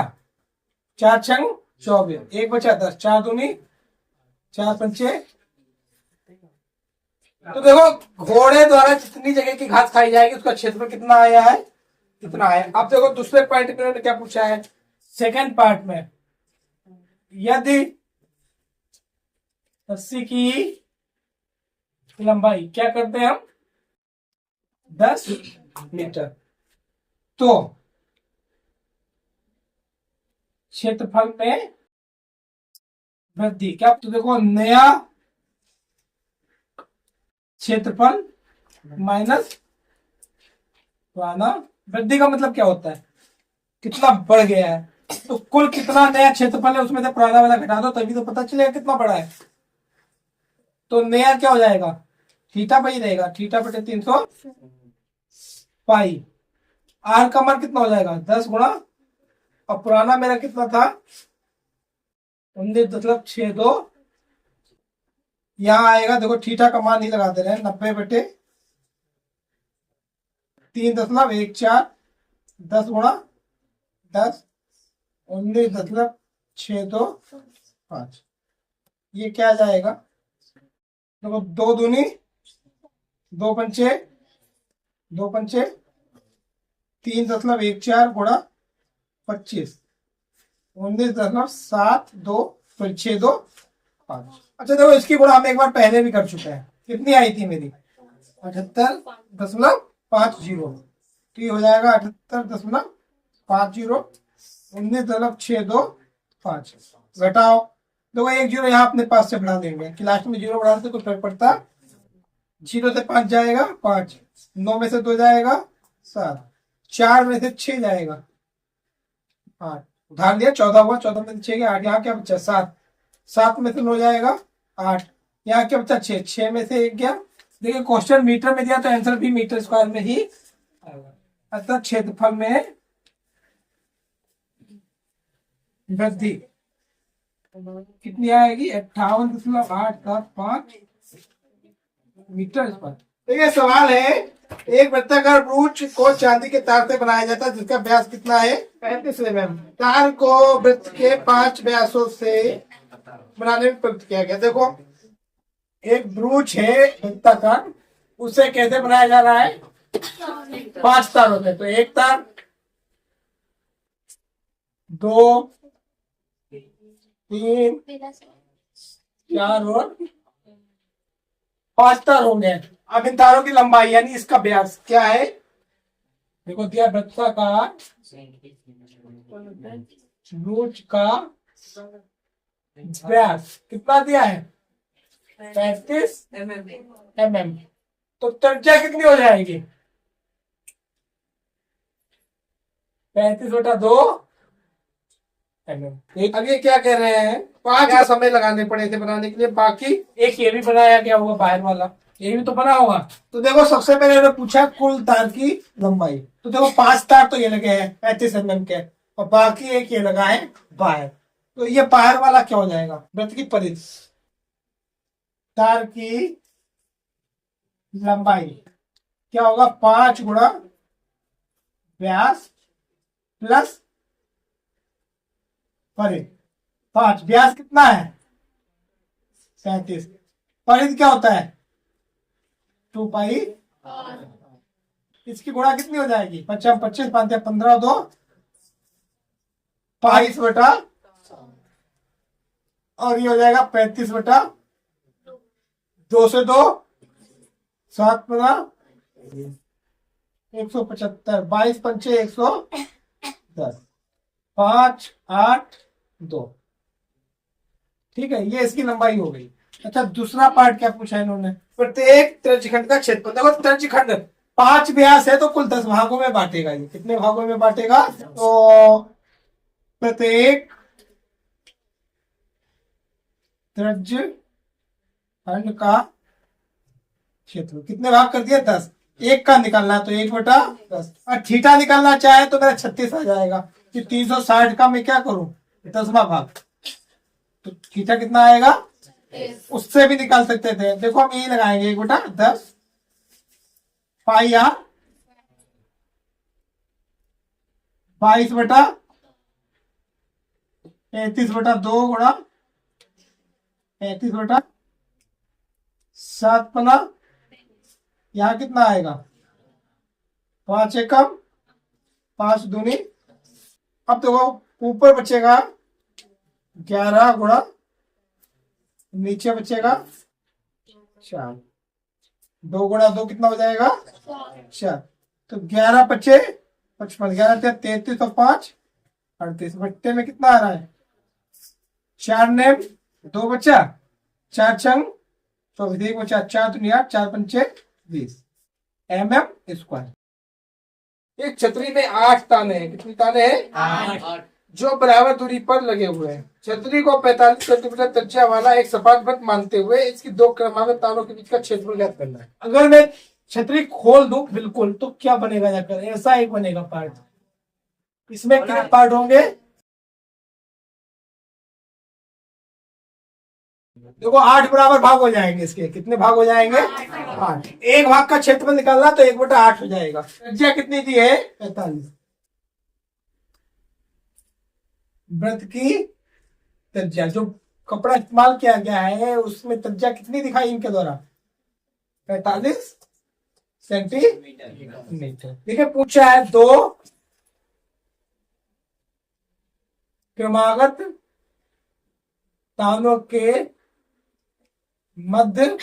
4 छंग 24, 1 बचा 10, 4 दूनी 4 पंचे। तो देखो घोड़े द्वारा जितनी जगह की घास खाई जाएगी उसका क्षेत्रफल कितना आया है, कितना है। अब देखो दूसरे पॉइंट में उन्होंने क्या पूछा है, सेकंड पार्ट में, यदि रस्सी की लंबाई क्या करते हैं हम 10 मीटर। तो क्षेत्रफल में वृद्धि क्या, तो देखो नया क्षेत्रफल माइनस पुराना, वृद्धि का मतलब क्या होता है कितना बढ़ गया है। तो कुल कितना नया क्षेत्रफल है उसमें से पुराना वाला घटा दो तभी तो पता चलेगा कितना बड़ा है। तो नया क्या हो जाएगा थीटा पाई रहेगा, थीटा बटे 300 पाई। आर का मान कितना हो जाएगा 10 गुणा, और पुराना मेरा कितना था 19.62। यहाँ आएगा देखो थीटा का मान ही लगा दे रहे हैं 90/3.14, 10 गुणा 10 19.625। ये क्या आ जाएगा देखो 2 दूनी 2 पंचे 2 पंचे 3.14 गुणा 25, 19.72 अच्छा देखो इसकी गुणा हम एक बार पहले भी कर चुके हैं, कितनी आई थी मेरी 78.50। तो ये हो जाएगा 78.50 19.625। घटाओ देखो एक जीरो यहाँ अपने पास से बढ़ा देंगे कि लास्ट में जीरो बढ़ाने से कुछ फर्क पड़ता। 0 से 5 जाएगा 5, 9 में से 2 जाएगा 7, 4 में से 6 जाएगा 8, उधार दिया 14 हुआ, 14 में से 6 गया 8, यहाँ क्या बचा 7, 7 में से 9 जाएगा 8, यहाँ क्या बचा 6, 6 में से 1 गया। देखिए क्वेश्चन मीटर में दिया तो आंसर भी मीटर स्क्वायर में ही आएगा। अतः क्षेत्रफल में वृद्धि कितनी आएगी 58.875 मीटर स्क्वायर। देखिए सवाल है एक वृत्ताकार ब्रूच को चांदी के तार से बनाया जाता है जिसका व्यास कितना है 35 mm। तार को वृत्त के 5 व्यासों से बनाने में प्रयुक्त किया गया। देखो एक ब्रूच है वृत्ताकार, उसे कैसे बनाया जा रहा है 5 तारों से। तो एक तार 2 3 4 और 5 तार होंगे। अब इन तारों की लंबाई यानी इसका व्यास क्या है देखो दिया वृत्ताकार ब्रूच का व्यास कितना दिया है 35 mm। तो त्रिज्या कितनी हो जाएगी 35/2 mm। अब ये क्या कह रहे हैं 5 समय लगाने पड़े थे बनाने के लिए, बाकी एक ये भी बनाया गया होगा बाहर वाला, ये भी तो बना होगा। तो देखो सबसे पहले उन्होंने पूछा कुल तार की लंबाई, तो देखो 5 तार तो ये लगे हैं 35 mm के, और बाकी एक ये लगा है बाहर। तो ये बाहर वाला क्या हो जाएगा वृत्त की परिधि, तार की लंबाई क्या होगा 5 गुणा व्यास प्लस परिधि। 5 व्यास कितना है 37, परिधि क्या होता है 2 पाई। इसकी गुणा कितनी हो जाएगी 25 25 5 15 2 22/, और ये हो जाएगा 35/2 से 2 7 15 175, 22 पंचे 110, 5 8 2। ठीक है ये इसकी लंबाई हो गई। अच्छा दूसरा पार्ट क्या पूछा इन्होंने, प्रत्येक त्रिज्यखंड का क्षेत्रफल। देखो त्रिज्यखंड 5 व्यास है तो कुल 10 भागों में बांटेगा। ये कितने भागों में बांटेगा तो प्रत्येक त्रिज्यखंड का क्षेत्र कितने भाग कर दिया 10, एक का निकालना है तो 1/10। और थीटा निकालना चाहे तो मेरा 36 आ जाएगा कि 360 का मैं क्या करूं 10वां भाग, तो थीटा कितना आएगा उससे भी निकाल सकते थे। देखो हम यही लगाएंगे 1/10 पाई आर 22/35/2 गुणा 35/7 यहाँ कितना आएगा 5 एकम 5 दूनी। अब देखो ऊपर बचेगा 11 गुणा नीचे बचेगा 4। 2 गुणा 2 कितना हो जाएगा? 4। तो 11 पचे 55, 11 33 और 5 38। बट्टे में कितना आ रहा है? 4 ने 2 बचा, 4 छंग 24, 1 बचा, 4 दूनी 8, 4 पंचे 20 mm²। एक छतरी में 8 ताने हैं। कितनी ताने हैं? 8, जो बराबर दूरी पर लगे हुए हैं। छतरी को 45 सेंटीमीटर त्रिज्या वाला एक सपाट वृत्त मानते हुए इसकी 2 क्रमागत तारों के बीच का क्षेत्रफल ज्ञात करना है। अगर मैं छतरी खोल दूं बिल्कुल तो क्या बनेगा? जाकर ऐसा एक बनेगा पार्ट। इसमें कितने पार्ट होंगे? देखो 8 बराबर भाग हो जाएंगे इसके। कितने भाग हो जाएंगे? 8। एक भाग का क्षेत्रफल निकालना तो 1/8 हो जाएगा। त्रिज्या कितनी दी है? 45। वृत्त की त्रिज्या, जो कपड़ा इस्तेमाल किया गया है उसमें त्रिज्या कितनी दिखाई इनके द्वारा? 45 सेंटीमीटर। देखिए पूछा है 2 क्रमागत तानों के मध्य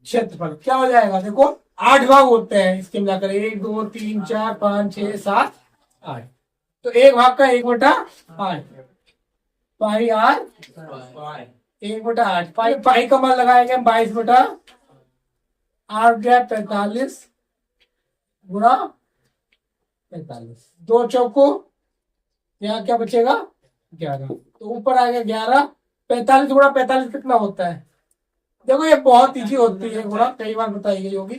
क्षेत्रफल क्या हो जाएगा? देखो 8 भाग होते हैं इसके मिलाकर, 1 2 3 4 5 6 7 8। तो एक भाग का 1/8 पाई r 1/8 पाई का मान लगाएंगे 22/8 गया 45 गुणा 45। 2 चौको, यहाँ क्या बचेगा? 11। तो ऊपर आ गया 11। 45 गुणा 45 कितना होता है? देखो ये बहुत इजी होती है गुणा, कई बार बताई गई होगी।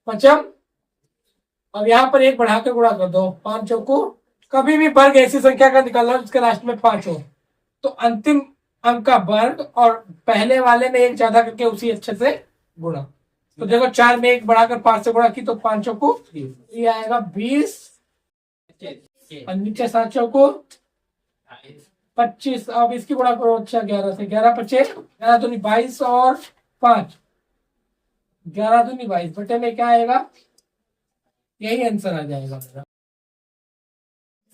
55। अब यहाँ पर 1 बढ़ा के गुणा कर दो। 5 चौको, कभी भी वर्ग ऐसी संख्या का निकालना है जिसके लास्ट में 5 हो तो अंतिम अंक का वर्ग और पहले वाले में 1 ज्यादा करके उसी अच्छे से गुणा। तो देखो 4 में 1 बढ़ाकर 5 से गुणा की तो 5 चौको ये आएगा 20 और नीचे 7 चौको 25। अब इसकी गुणा करो। अच्छा 11 से, 11 पचे 11 दूनी 22 और 5 11 दूनी 22 बटे में क्या आएगा? यही आंसर आ जाएगा मेरा।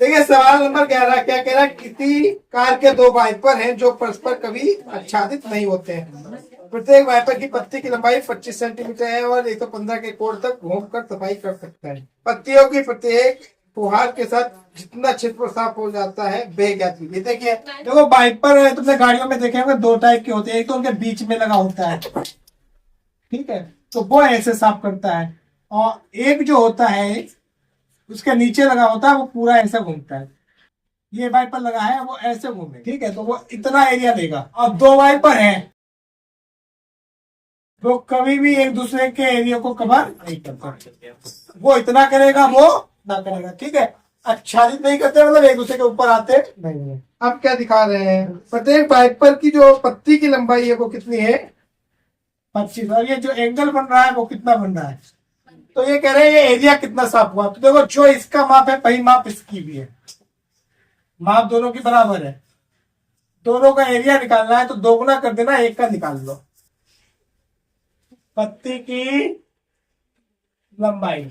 देखिए सवाल नंबर 11 क्या कह रहा है? किसी कार के 2 वाइपर हैं जो परस्पर कभी आच्छादित नहीं होते हैं। प्रत्येक वाइपर की पत्ती की लंबाई 25 सेंटीमीटर है और 115 के कोण तक घूमकर सफाई कर सकता है। पत्तियों की प्रत्येक फुहार के साथ जितना क्षेत्र साफ हो जाता है वह ज्ञात कीजिए। देखिए देखो वाइपर है, तुमने गाड़ियों में देखे होंगे 2 टाइप के होते हैं। एक तो उनके बीच में लगा होता है, ठीक है, तो वो ऐसे साफ करता है। और एक जो होता है उसके नीचे लगा होता है वो पूरा ऐसा घूमता है। ये वाइपर लगा है वो ऐसे घूमे, ठीक है, तो वो इतना एरिया लेगा। और 2 वाइपर हैं वो कभी भी एक दूसरे के एरिया को कवर नहीं करता। वो इतना करेगा वो ना करेगा, ठीक है। आच्छादित नहीं करते मतलब एक दूसरे के ऊपर आते नहीं है। अब क्या दिखा रहे हैं? प्रत्येक वाइपर की जो पत्ती की लंबाई है वो कितनी है? 25। और ये जो एंगल बन रहा है वो कितना बन रहा है? तो ये कह रहे हैं ये एरिया कितना साफ हुआ। तो देखो जो इसका माप है वही माप इसकी भी है, माप दोनों की बराबर है। दोनों का एरिया निकालना है तो 2 गुना कर देना, 1 का निकाल लो। पत्ती की लंबाई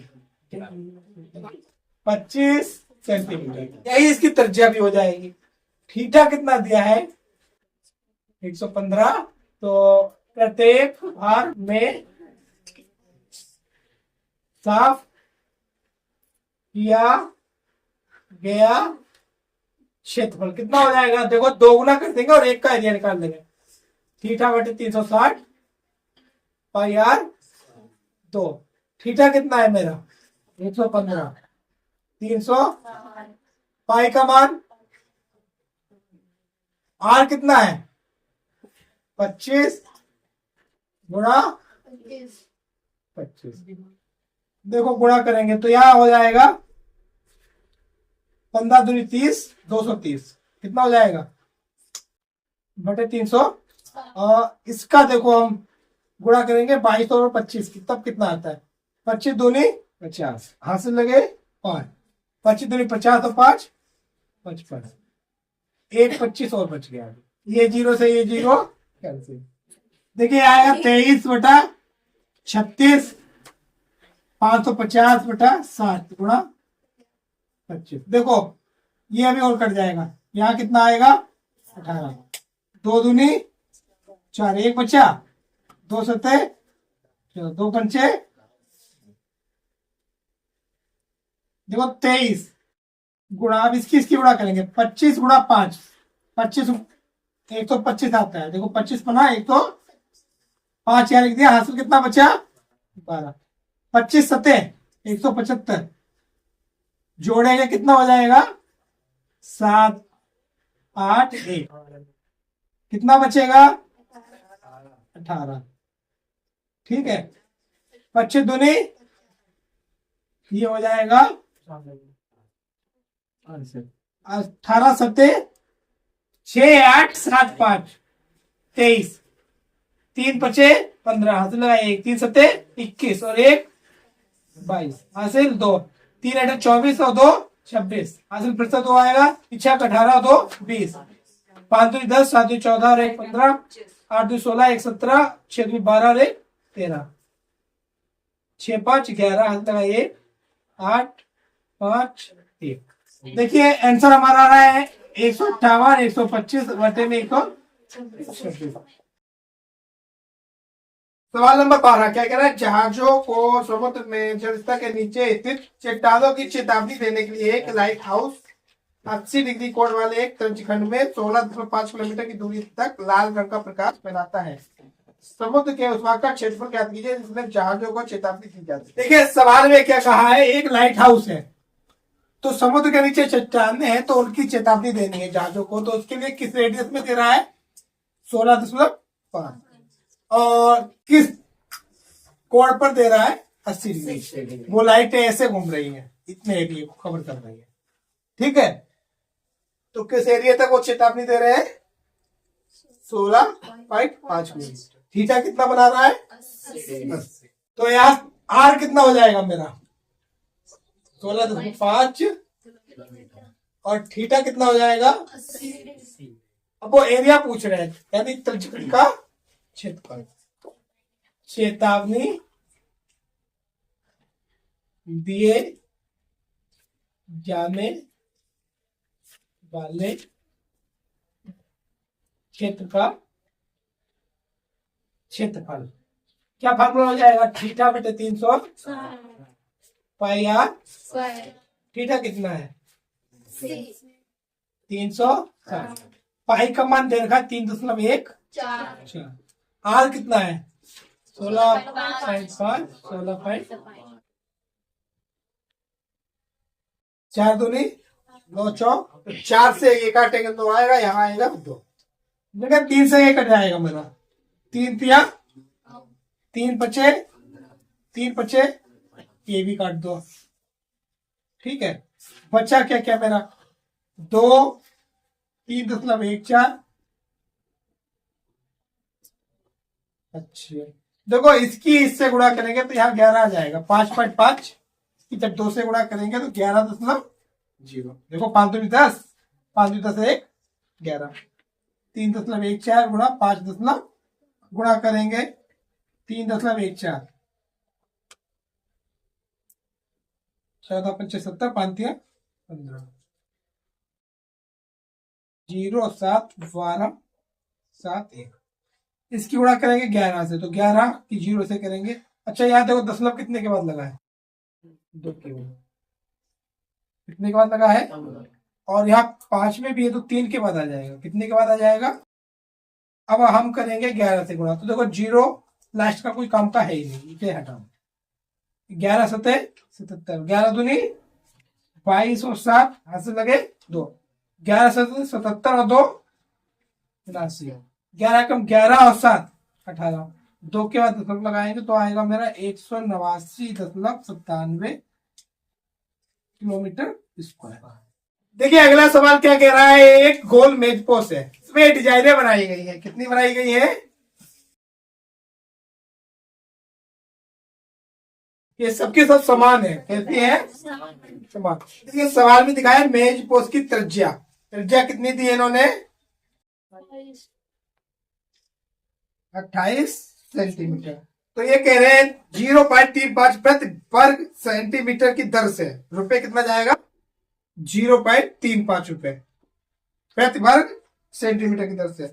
25 सेंटीमीटर, यही इसकी त्रिज्या भी हो जाएगी। थीटा कितना दिया है? 115। तो प्रत्येक भार में साफ किया गया क्षेत्रफल कितना हो जाएगा? देखो 2 गुना कर देंगे और 1 का एरिया निकाल देंगे। थीटा बटे 360 पाई r 2। थीटा कितना है मेरा? 115। 300 पाई का मान r कितना है? 25 गुणा 25। देखो गुणा करेंगे तो यहां हो जाएगा 15 दूनी 30, 230 कितना हो जाएगा? बटे 300। और इसका देखो हम गुणा करेंगे 22 और 25 की, तब कितना आता है? 25 दूनी 50, हासिल लगे 5, 25 दूनी 50 और 5 55, 1 25 और बच गया। ये 0 से ये 0 कैंसिल। देखिए आएगा 23 बटा 36 550 बटा 60 गुणा 25। देखो ये अभी और कट जाएगा, यहाँ कितना आएगा? 18। 2 दूनी 4, 1 बचा, 2 सतह चलो 2 पंचे देखो 23 गुणा, अब इसकी इसकी गुणा करेंगे 25 गुणा 5, 25 125 आता है। देखो 25 बना 105 यहाँ लिख दिया, हासिल कितना बचा 12, 25 सते 175, जोड़ेंगे कितना हो जाएगा 7 8 1, कितना बचेगा 18। ठीक है, 25 दूनी ये हो जाएगा 18 सते 6 8 7 5 23, 3 बचे 15, हासिल लगा 1, 3 सते 21 और 1 22, हासिल 2, 3 8 24 और 2 26, हासिल फिर से 2 आएगा, 6 18 2 20, 5 2 10 7 2 14 और 1 15, 8 2 16 1 17, 6 2 12 और 1 13, 6 5 11, हासिल लगा 1 8 5 1। देखिए आंसर हमारा आ रहा है 158 125 बटे में 126। सवाल नंबर 12 क्या कह रहा है, जहाजों को समुद्र में जलस्तर के नीचे स्थित चट्टानों की चेतावनी देने के लिए एक लाइट हाउस 80 डिग्री कोण वाले एक तंजखंड में 16.5 किलोमीटर की दूरी तक लाल रंग का प्रकाश फैलाता है। समुद्र के उस भाग का क्षेत्रफल ज्ञात कीजिए जिसमें जहाजों को चेतावनी दी जाती है। देखिए सवाल में क्या कहा है, एक लाइट हाउस है तो समुद्र के नीचे चट्टाने हैं तो उनकी चेतावनी देनी है जहाजों को, तो उसके लिए किस रेडियस में दे रहा है 16.5, और किस कोण पर दे रहा है 80 डिग्री। वो लाइटें ऐसे घूम रही हैं, इतने एरिया को कवर कर रही है। ठीक है, तो किस एरिया तक वो चेतावनी दे रहे हैं 16.5 मिनट। थीटा कितना बना रहा है 80। तो यहाँ आर कितना हो जाएगा मेरा 16.5 और थीटा कितना हो जाएगा 80। अब वो एरिया पूछ रहे हैं, यानी तंजखंड का क्षेत्रफल। चेतावनी दिए जाने वाले क्षेत्र का क्षेत्रफल क्या फार्मूला हो जाएगा, थीटा बटे 300 पाई आर। थीटा कितना है 360, पाई का मान दे रखा 3.14, आर कितना है 16.5, 4 दूनी 9 चौक, 4 से ये काटेंगे तो आएगा, यहाँ आएगा 2, देखिए 3 से ये कट जाएगा मेरा, 3 तिया 3 बचे 3 बचे, ये भी काट दो। ठीक है, बचा क्या क्या मेरा 2 3.14। अच्छा देखो इसकी इससे गुणा करेंगे तो यहाँ 11 आ जाएगा, 5.5 की जब 2 से गुणा करेंगे तो 11.0। देखो 5 2 10, 5 2 10 1 11, 3.14 गुणा 5 गुणा करेंगे 3.14, 14 5 70, 5 15, 0 7 12 7 1। इसकी गुणा करेंगे 11 से तो 11 की 0 से करेंगे। अच्छा यहाँ देखो दशमलव कितने के बाद लगा है 2 के बाद, कितने के बाद लगा है, और यहाँ 5 में भी है तो 3 के बाद आ जाएगा, कितने के बाद आ जाएगा। अब हम करेंगे 11 से गुणा, तो देखो 0 लास्ट का कोई काम का है ही नहीं, इसे हटाओ, 11 सते 77, 11 दूनी 22 और 7 हाथ से लगे 2, 11 सते 77 और 2 89, 11 कम 11 और 7 18, 2 के बाद दशमलव लगाएंगे तो आएगा मेरा 189.97 किलोमीटर स्क्वायर। देखिए अगला सवाल क्या कह रहा है, एक गोल मेजपोश है, इसमें डिजाइनें बनाई गई है, कितनी बनाई गई है, ये सबके सब समान है, कहती है समान। देखिए सवाल में दिखाया मेजपोश की त्रिज्या, त्रिज्या कितनी दी है इन्होंने 28 सेंटीमीटर, तो ये कह रहे हैं 0.35 प्रति वर्ग सेंटीमीटर की दर से रुपए कितना जाएगा 0.35 रुपए प्रति वर्ग सेंटीमीटर की दर से।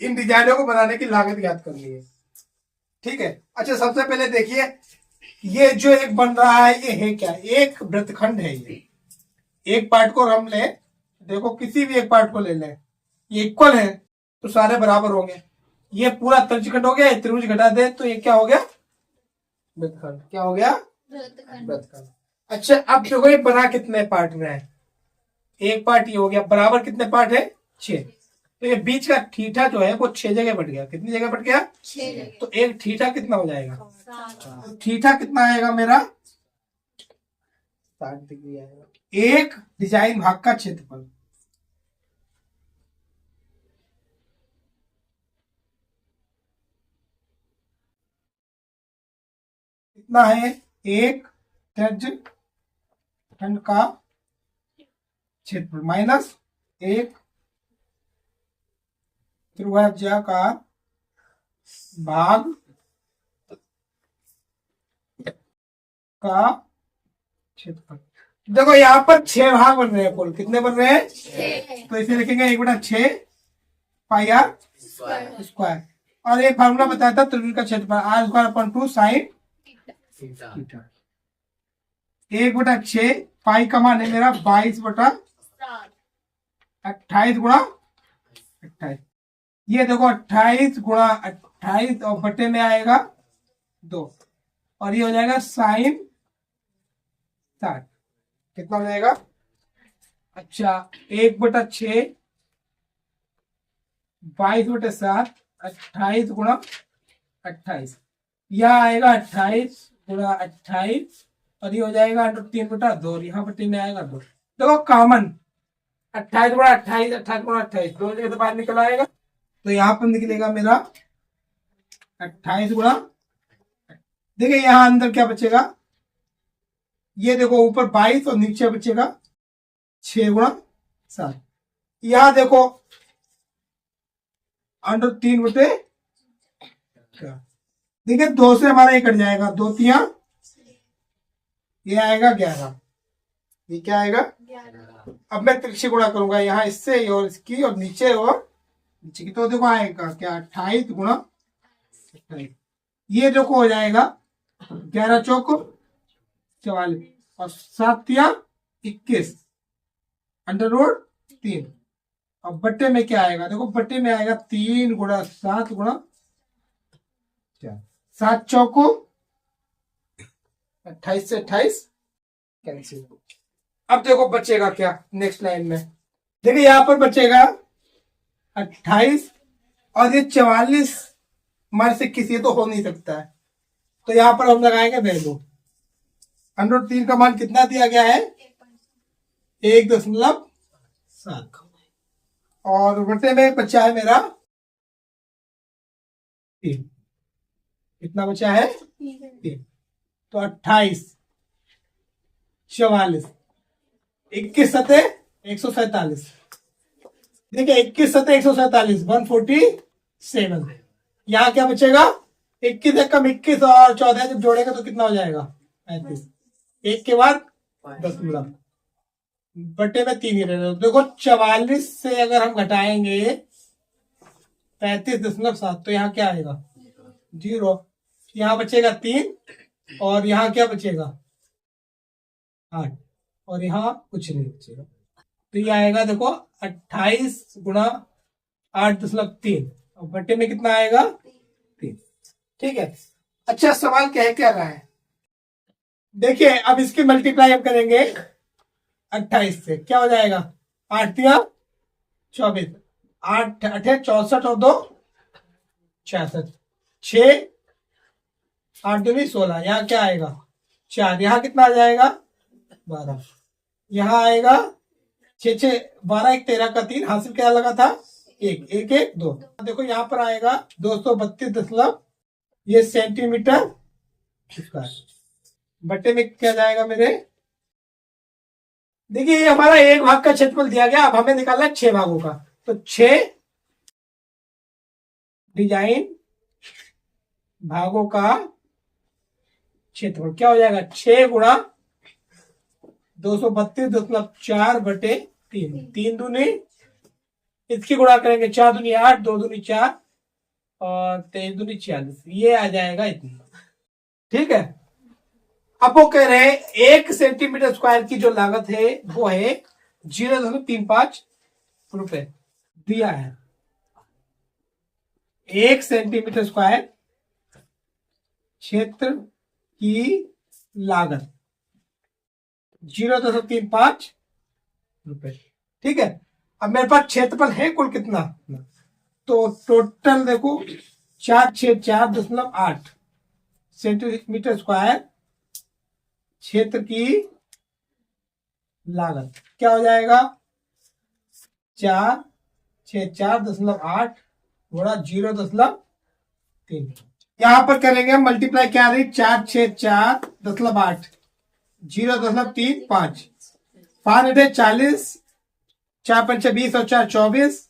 इन डिजाइनों को बनाने की लागत ज्ञात करनी है। ठीक है। अच्छा सबसे पहले देखिए ये जो एक बन रहा है ये है क्या, एक वृत्तखंड है। ये एक पार्ट को हम ले, देखो किसी भी एक पार्ट को ले लें, ये इक्वल है तो सारे बराबर होंगे। ये पूरा त्रिज्यखंड हो गया, त्रिभुज घटा दे तो ये क्या हो गया, वृत्तखंड। क्या हो गया, वृत्तखंड। अच्छा अब देखो ये बना कितने पार्ट में है, एक पार्ट ये हो गया, बराबर कितने पार्ट है, 6। तो ये बीच का थीटा जो है वो 6 जगह बट गया। कितनी जगह बट गया, 6। तो एक थीटा कितना हो जाएगा, तो थीटा कितना आएगा मेरा, 60 डिग्री आएगा। एक डिजाइन भाग का क्षेत्रफल, कितना है, एक त्रिज्य खंड का क्षेत्रफल माइनस एक त्रिभुजाकार भाग का क्षेत्रफल। देखो यहाँ पर 6 भाग बन रहे हैं कुल, कितने बन रहे हैं, 6। तो इसे लिखेंगे 1/6 पाई आर स्क्वायर। और एक फार्मूला बताया था त्रिभुज का क्षेत्रफल r²/2 sin थीटा। 1/6 पाई का मान है मेरा 22/28 गुणा 28। ये देखो 28 गुणा 28 और बटे में आएगा 2 और ये हो जाएगा sin 60। कितना हो जाएगा, अच्छा 1/6 22/7 28 गुणा 28, यह आएगा 28 गुणा 28 और ये हो जाएगा 3/2 और यहाँ बटे में आएगा 2। देखो कॉमन 28 गुणा 28 28 गुणा 28 दो जगह से बाहर निकल आएगा, तो यहाँ पर निकलेगा मेरा 28 गुणा, देखिए यहाँ अंदर क्या बचेगा, ये देखो ऊपर 22 और नीचे बचेगा 6 गुणा 7। यहां देखो √3 देखिए 2 से हमारा ये कट जाएगा, 2 3 ये आएगा 11, ये क्या आएगा 11। अब मैं त्रिक्षी गुणा करूंगा यहाँ इससे और इसकी और नीचे नीचे की, तो देखो आएगा क्या 28 गुणा 28, ये देखो हो जाएगा 11 चौक 44 और 7 3 21 √3। अब बट्टे में क्या आएगा, देखो बट्टे में आएगा 3 गुणा 7 गुणा 7 चौको 28 से 28 कैंसिल। अब देखो बचेगा क्या नेक्स्ट लाइन में, देखिए यहां पर बचेगा 28 और ये 44 हमारे से किसी तो हो नहीं सकता है, तो यहां पर हम लगाएंगे वैल्यू। √3 का मान कितना दिया गया है, 1.7 और बटे में बचा है मेरा 3। कितना बचा है 3, तो 28 44 21 सतह 147, देखिए 21 सतह 147 147। यहाँ क्या बचेगा, 21 एक कम 21 और 14 जब जोड़ेगा तो कितना हो जाएगा 35, एक के बाद 10 बटे में 3 ही रहेगा। देखो 44 से अगर हम घटाएंगे 35.7 तो यहाँ क्या आएगा 0, यहाँ बचेगा 3 और यहाँ क्या बचेगा 8 और यहाँ कुछ नहीं बचेगा, तो ये आएगा देखो 28 गुणा 8.3 और बटे में कितना आएगा 3। ठीक है। अच्छा सवाल क्या रहा है, देखिए अब इसकी मल्टीप्लाई हम करेंगे 28 से, क्या हो जाएगा 8 3 24 8 8 64 और 2 66 6 8 2 16, यहाँ क्या आएगा 4, यहाँ कितना आ जाएगा 12, यहाँ आएगा 6 6 12 1 13 का 3 हासिल क्या लगा था 1 1 1 2। देखो यहाँ पर आएगा 232 ये सेंटीमीटर स्क्वायर, बटे में क्या जाएगा मेरे, देखिए ये हमारा एक भाग का क्षेत्रफल दिया गया, अब हमें निकालना है 6 भागों का, तो 6 डिजाइन भागों का क्षेत्रफल क्या हो जाएगा 6 गुणा 232.4 बटे 3 3 दूनी इसकी गुणा करेंगे 4 दूनी 8 2 दूनी 4 और 23 दूनी 46, ये आ जाएगा इतना। ठीक है, अब वो कह रहे हैं 1 सेंटीमीटर स्क्वायर की जो लागत है वो है 0.35 रुपए दिया है। 1 सेंटीमीटर स्क्वायर क्षेत्र की लागत 0.35 रुपए। ठीक है, अब मेरे पास क्षेत्रफल है कुल कितना, तो टोटल देखो 464.8 सेंटीमीटर स्क्वायर क्षेत्र की लागत क्या हो जाएगा, 464.8 गुणा 0.3। यहां पर करेंगे मल्टीप्लाई, क्या रही 464.8 0.35, 540, 4 पंचे 20 और 4 24,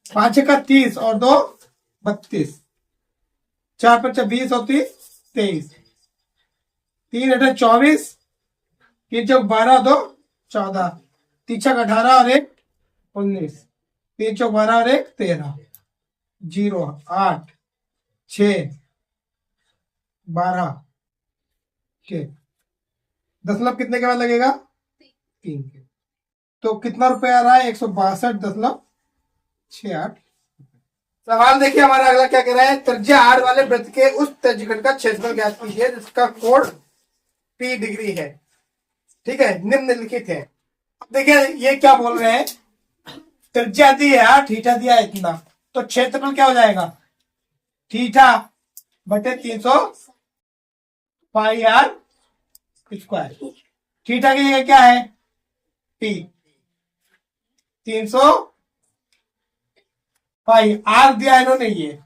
5 का 30 और 2 32, 4 पंचे 20 और 30 23, 3 अठे 24, 3 चौक 12 2 14, 3 छक 18 और 1 19, 3 चौक 12 और 1 13, 0 8 6 12 6, दशमलव कितने के बाद लगेगा, 3 के। तो कितना रुपए आ रहा है, 162.68। सवाल देखिए हमारा अगला क्या कह रहा है, त्रिज्या r वाले वृत्त के उस त्रिज्यखंड का क्षेत्रफल ज्ञात कीजिए जिसका कोण p डिग्री है। ठीक है, निम्नलिखित है। देखिए ये क्या बोल रहे हैं, त्रिज्या दी है थीटा दिया है इतना, तो क्षेत्रफल क्या हो जाएगा, थीटा बटे 300 पाई r स्क्वायर। थीटा की जगह क्या है, p, 300 पाई r दिया इन्होंने, ये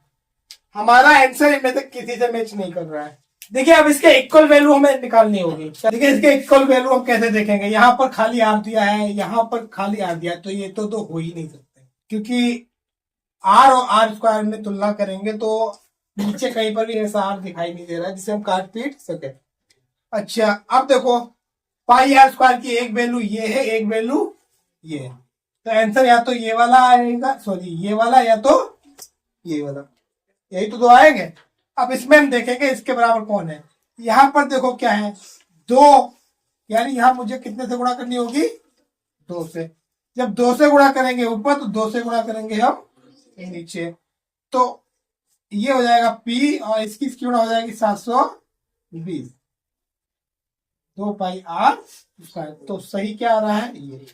हमारा आंसर इनमें से किसी से मैच नहीं कर रहा है। देखिए अब इसके इक्वल वैल्यू हमें निकालनी होगी। देखिए इसके इक्वल वैल्यू हम कैसे देखेंगे, यहाँ पर खाली r दिया है, यहाँ पर खाली r दिया है, तो ये तो हो ही नहीं सकते, क्योंकि r और r स्क्वायर में तुलना करेंगे तो नीचे कहीं पर भी ऐसा r दिखाई नहीं दे रहा है जिसे हम काट पीट सके। अच्छा अब देखो पाई r स्क्वायर की एक वैल्यू ये है, एक वैल्यू ये है, तो आंसर या तो ये वाला आएगा, सॉरी ये वाला, या तो ये वाला, यही तो दो आएंगे। अब इसमें हम देखेंगे इसके बराबर कौन है। यहां पर देखो क्या है, 2, यानी यहां मुझे कितने से गुणा करनी होगी, 2 से। जब 2 से गुणा करेंगे ऊपर तो 2 से गुणा करेंगे हम नीचे, तो ये हो जाएगा p और इसकी गुणा हो जाएगी 720, 2 पाई r स्क्वायर। तो सही क्या आ रहा है, ये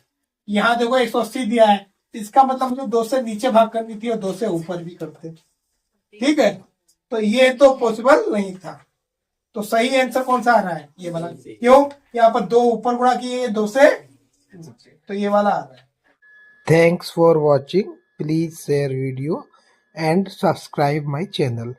यहाँ देखो 180 दिया है, इसका मतलब मुझे 2 से नीचे भाग करनी थी और 2 से ऊपर भी करते। ठीक है, तो ये तो पॉसिबल नहीं था, तो सही आंसर कौन सा आ रहा है, ये वाला। क्यों, यहाँ पर 2 ऊपर गुणा किए 2 से, तो ये वाला आ रहा है। Thanks for watching. Please share video and subscribe my channel.